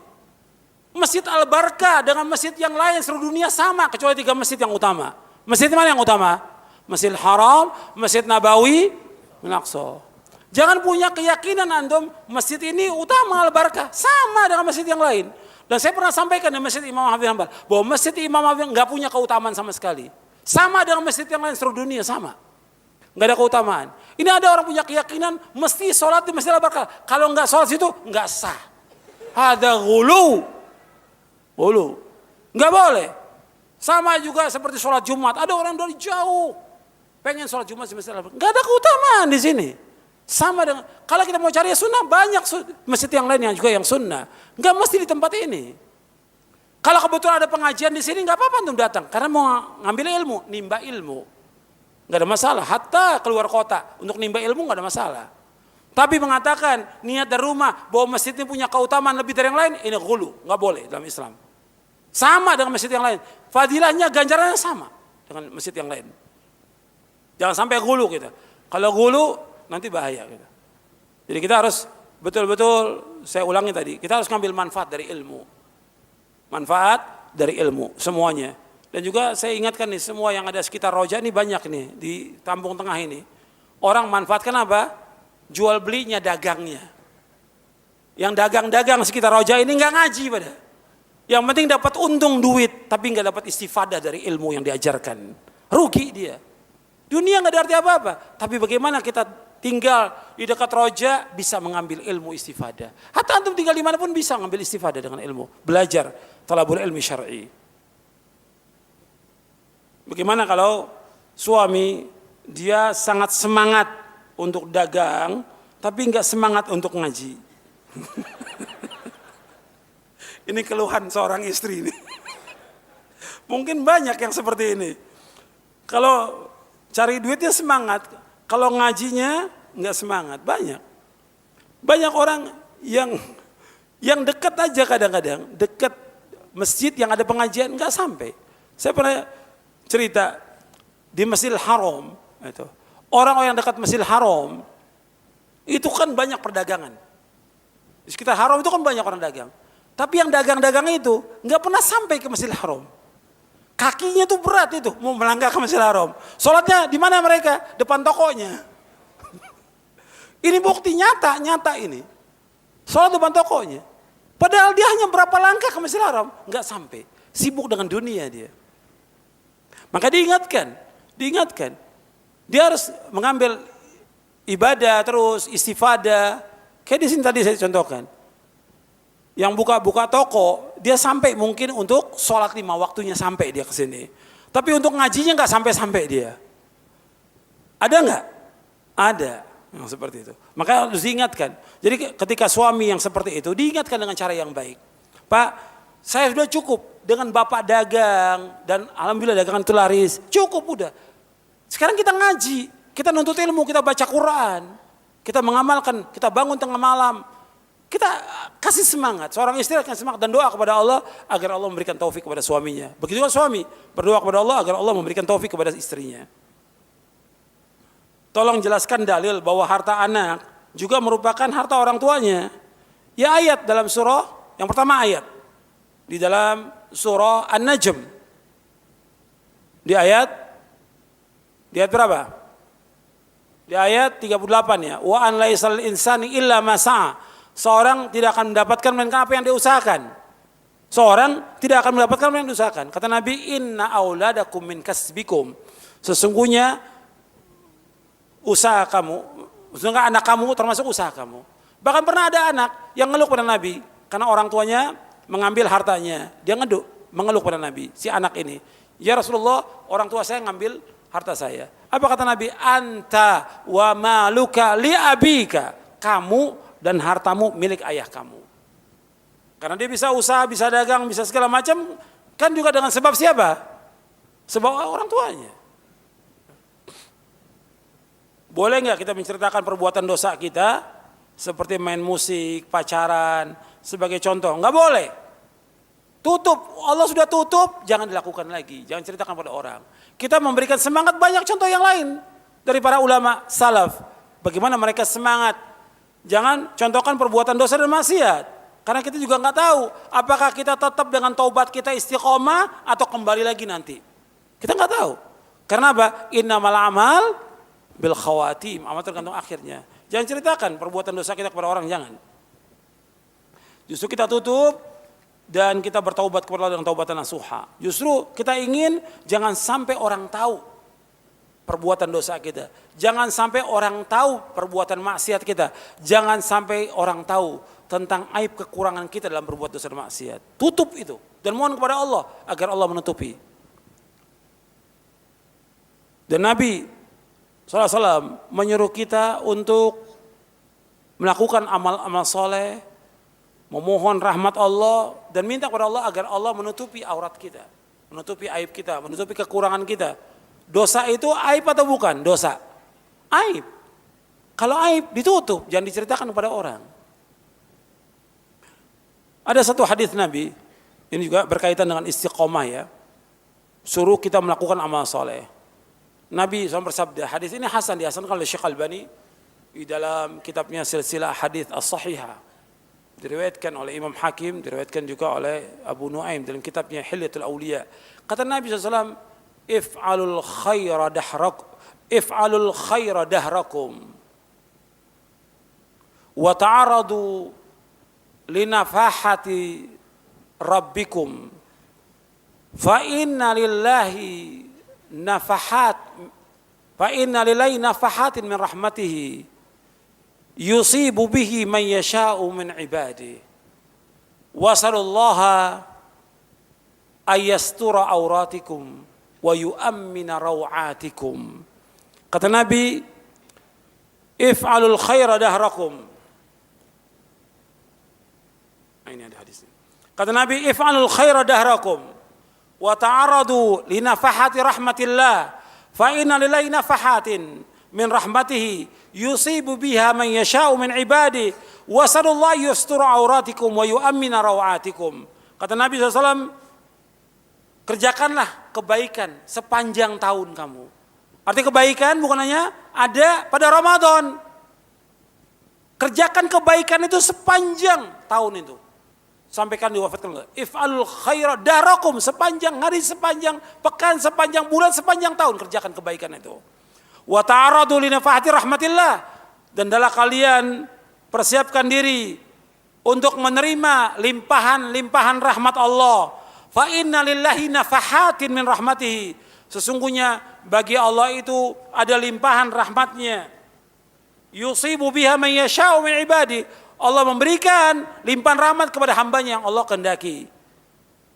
Masjid Al-Barkah dengan masjid yang lain seluruh dunia sama kecuali 3 masjid yang utama. Masjid mana yang utama? Masjid Haram, Masjid Nabawi, Al-Aqsa. Jangan punya keyakinan antum masjid ini utama Al-Barkah, sama dengan masjid yang lain. Dan saya pernah sampaikan di Masjid Imam Ahmad bin Hanbal bahwa Masjid Imam Ahmad nggak punya keutamaan sama sekali. Sama dengan masjid yang lain seluruh dunia, sama. Nggak ada keutamaan. Ini ada orang punya keyakinan mesti sholat di Masjid Al-Barkah. Kalau nggak sholat situ nggak sah. Ada ghulu. Ulu, nggak boleh. Sama juga seperti sholat Jumat. Ada orang dari jauh pengen sholat Jumat di Masjid Al-Barkah. Nggak ada keutamaan di sini. Sama dengan kalau kita mau cari sunnah banyak masjid yang lain yang juga yang sunnah. Nggak mesti di tempat ini. Kalau kebetulan ada pengajian di sini nggak apa-apa untuk datang karena mau ngambil ilmu, nimba ilmu. Nggak ada masalah. Hatta keluar kota untuk nimba ilmu nggak ada masalah. Tapi mengatakan niat dari rumah bahwa masjid ini punya keutamaan lebih dari yang lain, ini ghulu, nggak boleh dalam Islam. Sama dengan masjid yang lain. Fadilahnya, ganjarannya sama dengan masjid yang lain. Jangan sampai ghulu kita. Kalau ghulu nanti bahaya kita. Jadi kita harus betul-betul, saya ulangi tadi, kita harus ngambil manfaat dari ilmu. Manfaat dari ilmu semuanya. Dan juga saya ingatkan nih semua yang ada sekitar Roja ini banyak nih di Kampung Tengah ini. Orang manfaatkan apa? Jual belinya dagangnya. Yang dagang-dagang sekitar Roja ini nggak ngaji pada. Yang penting dapat untung duit, tapi nggak dapat istifadah dari ilmu yang diajarkan. Rugi dia. Dunia nggak ada arti apa-apa. Tapi bagaimana kita tinggal di dekat Roja bisa mengambil ilmu istifadah. Hatta antum tinggal di mana pun bisa mengambil istifadah dengan ilmu. Belajar talabul ilmi syar'i. Bagaimana kalau suami dia sangat semangat untuk dagang, tapi nggak semangat untuk ngaji. Ini keluhan seorang istri ini. Mungkin banyak yang seperti ini. Kalau cari duitnya semangat, kalau ngajinya nggak semangat, banyak. Banyak orang yang dekat aja kadang-kadang, dekat masjid yang ada pengajian nggak sampai. Saya pernah cerita di Masjidil Haram itu. Orang-orang yang dekat Masjidil Haram itu kan banyak perdagangan. Di sekitar Haram itu kan banyak orang dagang. Tapi yang dagang-dagang itu nggak pernah sampai ke Masjidil Haram. Kakinya tuh berat itu mau melangkah ke Masjidil Haram. Sholatnya di mana mereka? Depan tokonya. Ini bukti nyata ini. Sholat depan tokonya. Padahal dia hanya berapa langkah ke Masjidil Haram, nggak sampai. Sibuk dengan dunia dia. Maka diingatkan. Dia harus mengambil ibadah terus, istifadah. Kayak di sini tadi saya contohkan. Yang buka-buka toko, dia sampai mungkin untuk sholat 5 waktunya sampai dia ke sini. Tapi untuk ngajinya nggak sampai-sampai dia. Ada nggak? Ada yang seperti itu. Maka harus diingatkan. Jadi ketika suami yang seperti itu diingatkan dengan cara yang baik. Pak, saya sudah cukup dengan bapak dagang dan alhamdulillah dagangan itu laris. Cukup udah. Sekarang kita ngaji, kita nuntut ilmu, kita baca Quran, kita mengamalkan, kita bangun tengah malam. Kita kasih semangat, seorang istri akan semangat dan doa kepada Allah agar Allah memberikan taufik kepada suaminya. Begitu juga suami berdoa kepada Allah agar Allah memberikan taufik kepada istrinya. Tolong jelaskan dalil bahwa harta anak juga merupakan harta orang tuanya. Ya ayat dalam surah, yang pertama ayat di dalam surah An-Najm. Di ayat berapa? Di ayat 38 ya. Wa an laisal insani illa ma sa'a. Seorang tidak akan mendapatkan melainkan apa yang dia usahakan. Seorang tidak akan mendapatkan apa yang diusahakan. Kata Nabi, inna auladakum min kasbikum. Sesungguhnya usaha kamu, sesungguhnya anak kamu termasuk usaha kamu. Bahkan pernah ada anak yang ngeluh pada Nabi karena orang tuanya mengambil hartanya. Dia mengeluh pada Nabi, si anak ini. Ya Rasulullah, orang tua saya ngambil harta saya. Apa kata Nabi? Anta wa maluka li abika. Kamu dan hartamu milik ayah kamu. Karena dia bisa usaha, bisa dagang, bisa segala macam, kan juga dengan sebab siapa? Sebab orang tuanya. Boleh nggak kita menceritakan perbuatan dosa kita seperti main musik, pacaran, sebagai contoh? Nggak boleh. Tutup, Allah sudah tutup, jangan dilakukan lagi, jangan ceritakan pada orang. Kita memberikan semangat banyak contoh yang lain dari para ulama salaf. Bagaimana mereka semangat. Jangan contohkan perbuatan dosa dan maksiat. Karena kita juga nggak tahu apakah kita tetap dengan taubat kita istiqomah atau kembali lagi nanti. Kita nggak tahu. Karena apa? Innamal amal bil khawatim. Amal tergantung akhirnya. Jangan ceritakan perbuatan dosa kita kepada orang, jangan. Justru kita tutup dan kita bertaubat kepada Allah dengan taubatan nasuha. Justru kita ingin jangan sampai orang tahu perbuatan dosa kita. Jangan sampai orang tahu perbuatan maksiat kita. Jangan sampai orang tahu tentang aib kekurangan kita dalam berbuat dosa dan maksiat. Tutup itu dan mohon kepada Allah agar Allah menutupi. Dan Nabi SAW menyuruh kita untuk melakukan amal-amal soleh, memohon rahmat Allah dan minta kepada Allah agar Allah menutupi aurat kita, menutupi aib kita, menutupi kekurangan kita. Dosa itu aib atau bukan? Dosa. Aib. Kalau aib ditutup, jangan diceritakan kepada orang. Ada satu hadis Nabi, ini juga berkaitan dengan istiqomah ya. Suruh kita melakukan amal soleh. Nabi SAW bersabda, hadis ini hasan, dihasankan oleh Syekh Albani di dalam kitabnya Silsilah Hadits As-Sahihah. Diriwayatkan oleh Imam Hakim, diriwayatkan juga oleh Abu Nuaim dalam kitabnya Hilyatul Auliya. Kata Nabi SAW, if'alul khaira dahrakum wa ta'aradu linafahati rabbikum fa inna lillahi nafahatin min rahmatihi yusibu bihi man yasha'u min ibadihi wasallallaha ayastura auratikum wa yu'ammina raw'atikum. Kata Nabi, if'alul khaira dahrakum. Ini ada hadisnya. Kata Nabi, if'alul khaira dahrakum wa ta'aradu li nafahati rahmatillah fa inna lillahi nafahatin min rahmatihi yusibu biha man yasha'u min ibadihi wa sallallahu yastura auratikum wa yu'ammina raw'atikum. Kata Nabi SAW, kerjakanlah kebaikan sepanjang tahun kamu. Arti kebaikan bukan hanya ada pada Ramadan. Kerjakan kebaikan itu sepanjang tahun itu. Sampaikan diwafatkan. If'alul khaira darakum, sepanjang hari, sepanjang pekan, sepanjang bulan, sepanjang tahun kerjakan kebaikan itu. Wa ta'aradu li nafahati rahmatillah, dan adalah kalian persiapkan diri untuk menerima limpahan-limpahan rahmat Allah. Fa inna lillahi nafahatin min rahmatihi, sesungguhnya bagi Allah itu ada limpahan rahmatnya. Yusibu biha man yasha'u min ibadi, Allah memberikan limpahan rahmat kepada hambanya yang Allah kehendaki.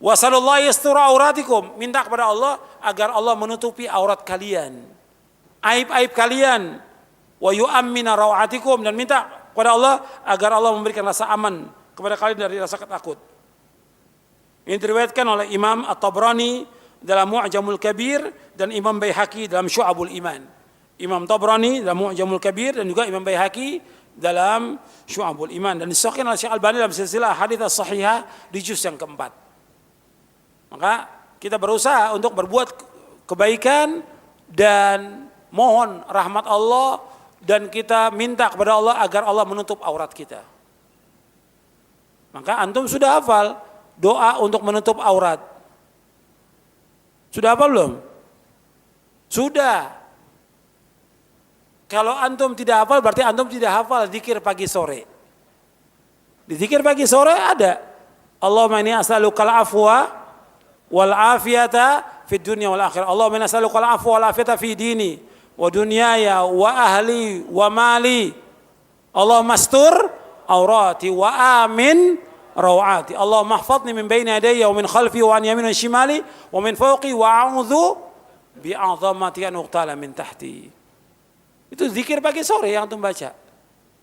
Wa sallallahu yastura auratikum, minta kepada Allah agar Allah menutupi aurat kalian, aib-aib kalian. Wa yu'ammina rawatikum, dan minta kepada Allah agar Allah memberikan rasa aman kepada kalian dari rasa takut. Ini diriwayatkan oleh Imam At-Tabrani dalam Mu'jamul Kabir dan Imam Baihaqi dalam Syu'abul Iman. Imam Tabrani dalam Mu'jamul Kabir dan juga Imam Baihaqi dalam Syu'abul Iman, dan disahihkan oleh Syekh Albani dalam Silsilah Hadits As-Sahihah di juz yang keempat. Maka kita berusaha untuk berbuat kebaikan dan mohon rahmat Allah, dan kita minta kepada Allah agar Allah menutup aurat kita. Maka antum sudah hafal doa untuk menutup aurat? Sudah hafal belum? Sudah. Kalau antum tidak hafal berarti antum tidak hafal zikir pagi sore. Di zikir pagi sore ada Allahumma inni as'alukal afwa wal afiyata fid dunya wal akhirah. Allahumma inni as'alukal afwa wal afiyata fi dini wa dunyaya wa ahli wa mali. Allahumma astur aurati wa amin rawati. Allahumma ihfazni min baini yadayya wa min khalfi wa an yamini wa shimali wa min fawqi wa a'udzu bi'azamati an uqtala min tahti. Itu zikir pagi sore yang antum baca.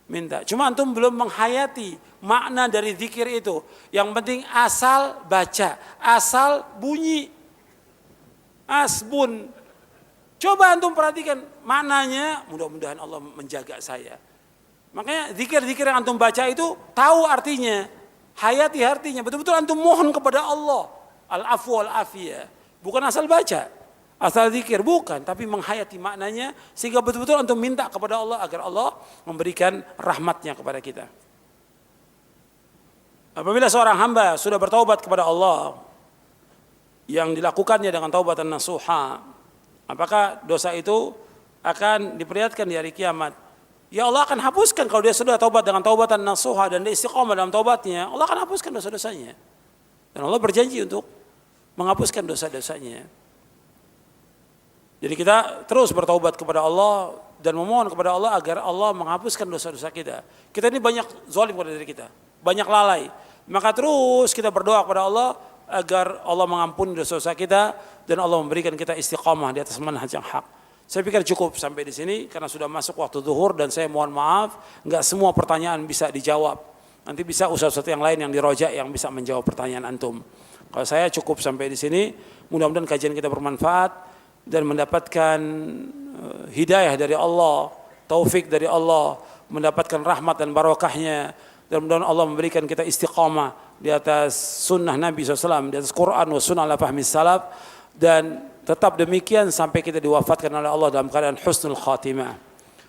Minta. Cuma antum belum menghayati makna dari zikir itu. Yang penting asal baca, asal bunyi. Asbun. Coba antum perhatikan maknanya, mudah-mudahan Allah menjaga saya. Makanya zikir-zikir yang antum baca itu tahu artinya, hayati artinya. Betul-betul antum mohon kepada Allah. Al-afwa wal-afiyah. Bukan asal baca. Asal zikir, bukan, tapi menghayati maknanya sehingga betul-betul antum minta kepada Allah agar Allah memberikan rahmatnya kepada kita. Apabila seorang hamba sudah bertaubat kepada Allah yang dilakukannya dengan taubatan nasuha, apakah dosa itu akan diperlihatkan di hari kiamat? Ya Allah akan hapuskan kalau dia sudah taubat dengan taubatan nasuha dan dia istiqomah dalam taubatnya, Allah akan hapuskan dosa-dosanya. Dan Allah berjanji untuk menghapuskan dosa-dosanya. Jadi kita terus bertaubat kepada Allah dan memohon kepada Allah agar Allah menghapuskan dosa-dosa kita. Kita ini banyak zalim pada diri kita, banyak lalai. Maka terus kita berdoa kepada Allah agar Allah mengampuni dosa-dosa kita dan Allah memberikan kita istiqamah di atas manhaj yang hak. Saya pikir cukup sampai di sini karena sudah masuk waktu zuhur dan saya mohon maaf, enggak semua pertanyaan bisa dijawab. Nanti bisa ustaz-ustaz yang lain yang dirojak yang bisa menjawab pertanyaan antum. Kalau saya cukup sampai di sini, mudah-mudahan kajian kita bermanfaat dan mendapatkan hidayah dari Allah, taufik dari Allah, mendapatkan rahmat dan barokahnya, dan mudah-mudahan Allah memberikan kita istiqamah di atas sunnah Nabi SAW, di atas Quran wa sunnah ala fahmi salaf, dan tetap demikian sampai kita diwafatkan oleh Allah dalam keadaan husnul khatimah.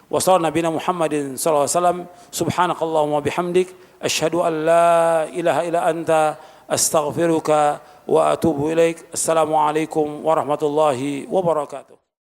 Wa sallallahu nabiyana Muhammadin sallallahu alaihi wasallam, subhanakallahumma bihamdik, asyhadu an la ilaha illa anta, astaghfiruka wa atubu ilaik. Assalamualaikum warahmatullahi wabarakatuh.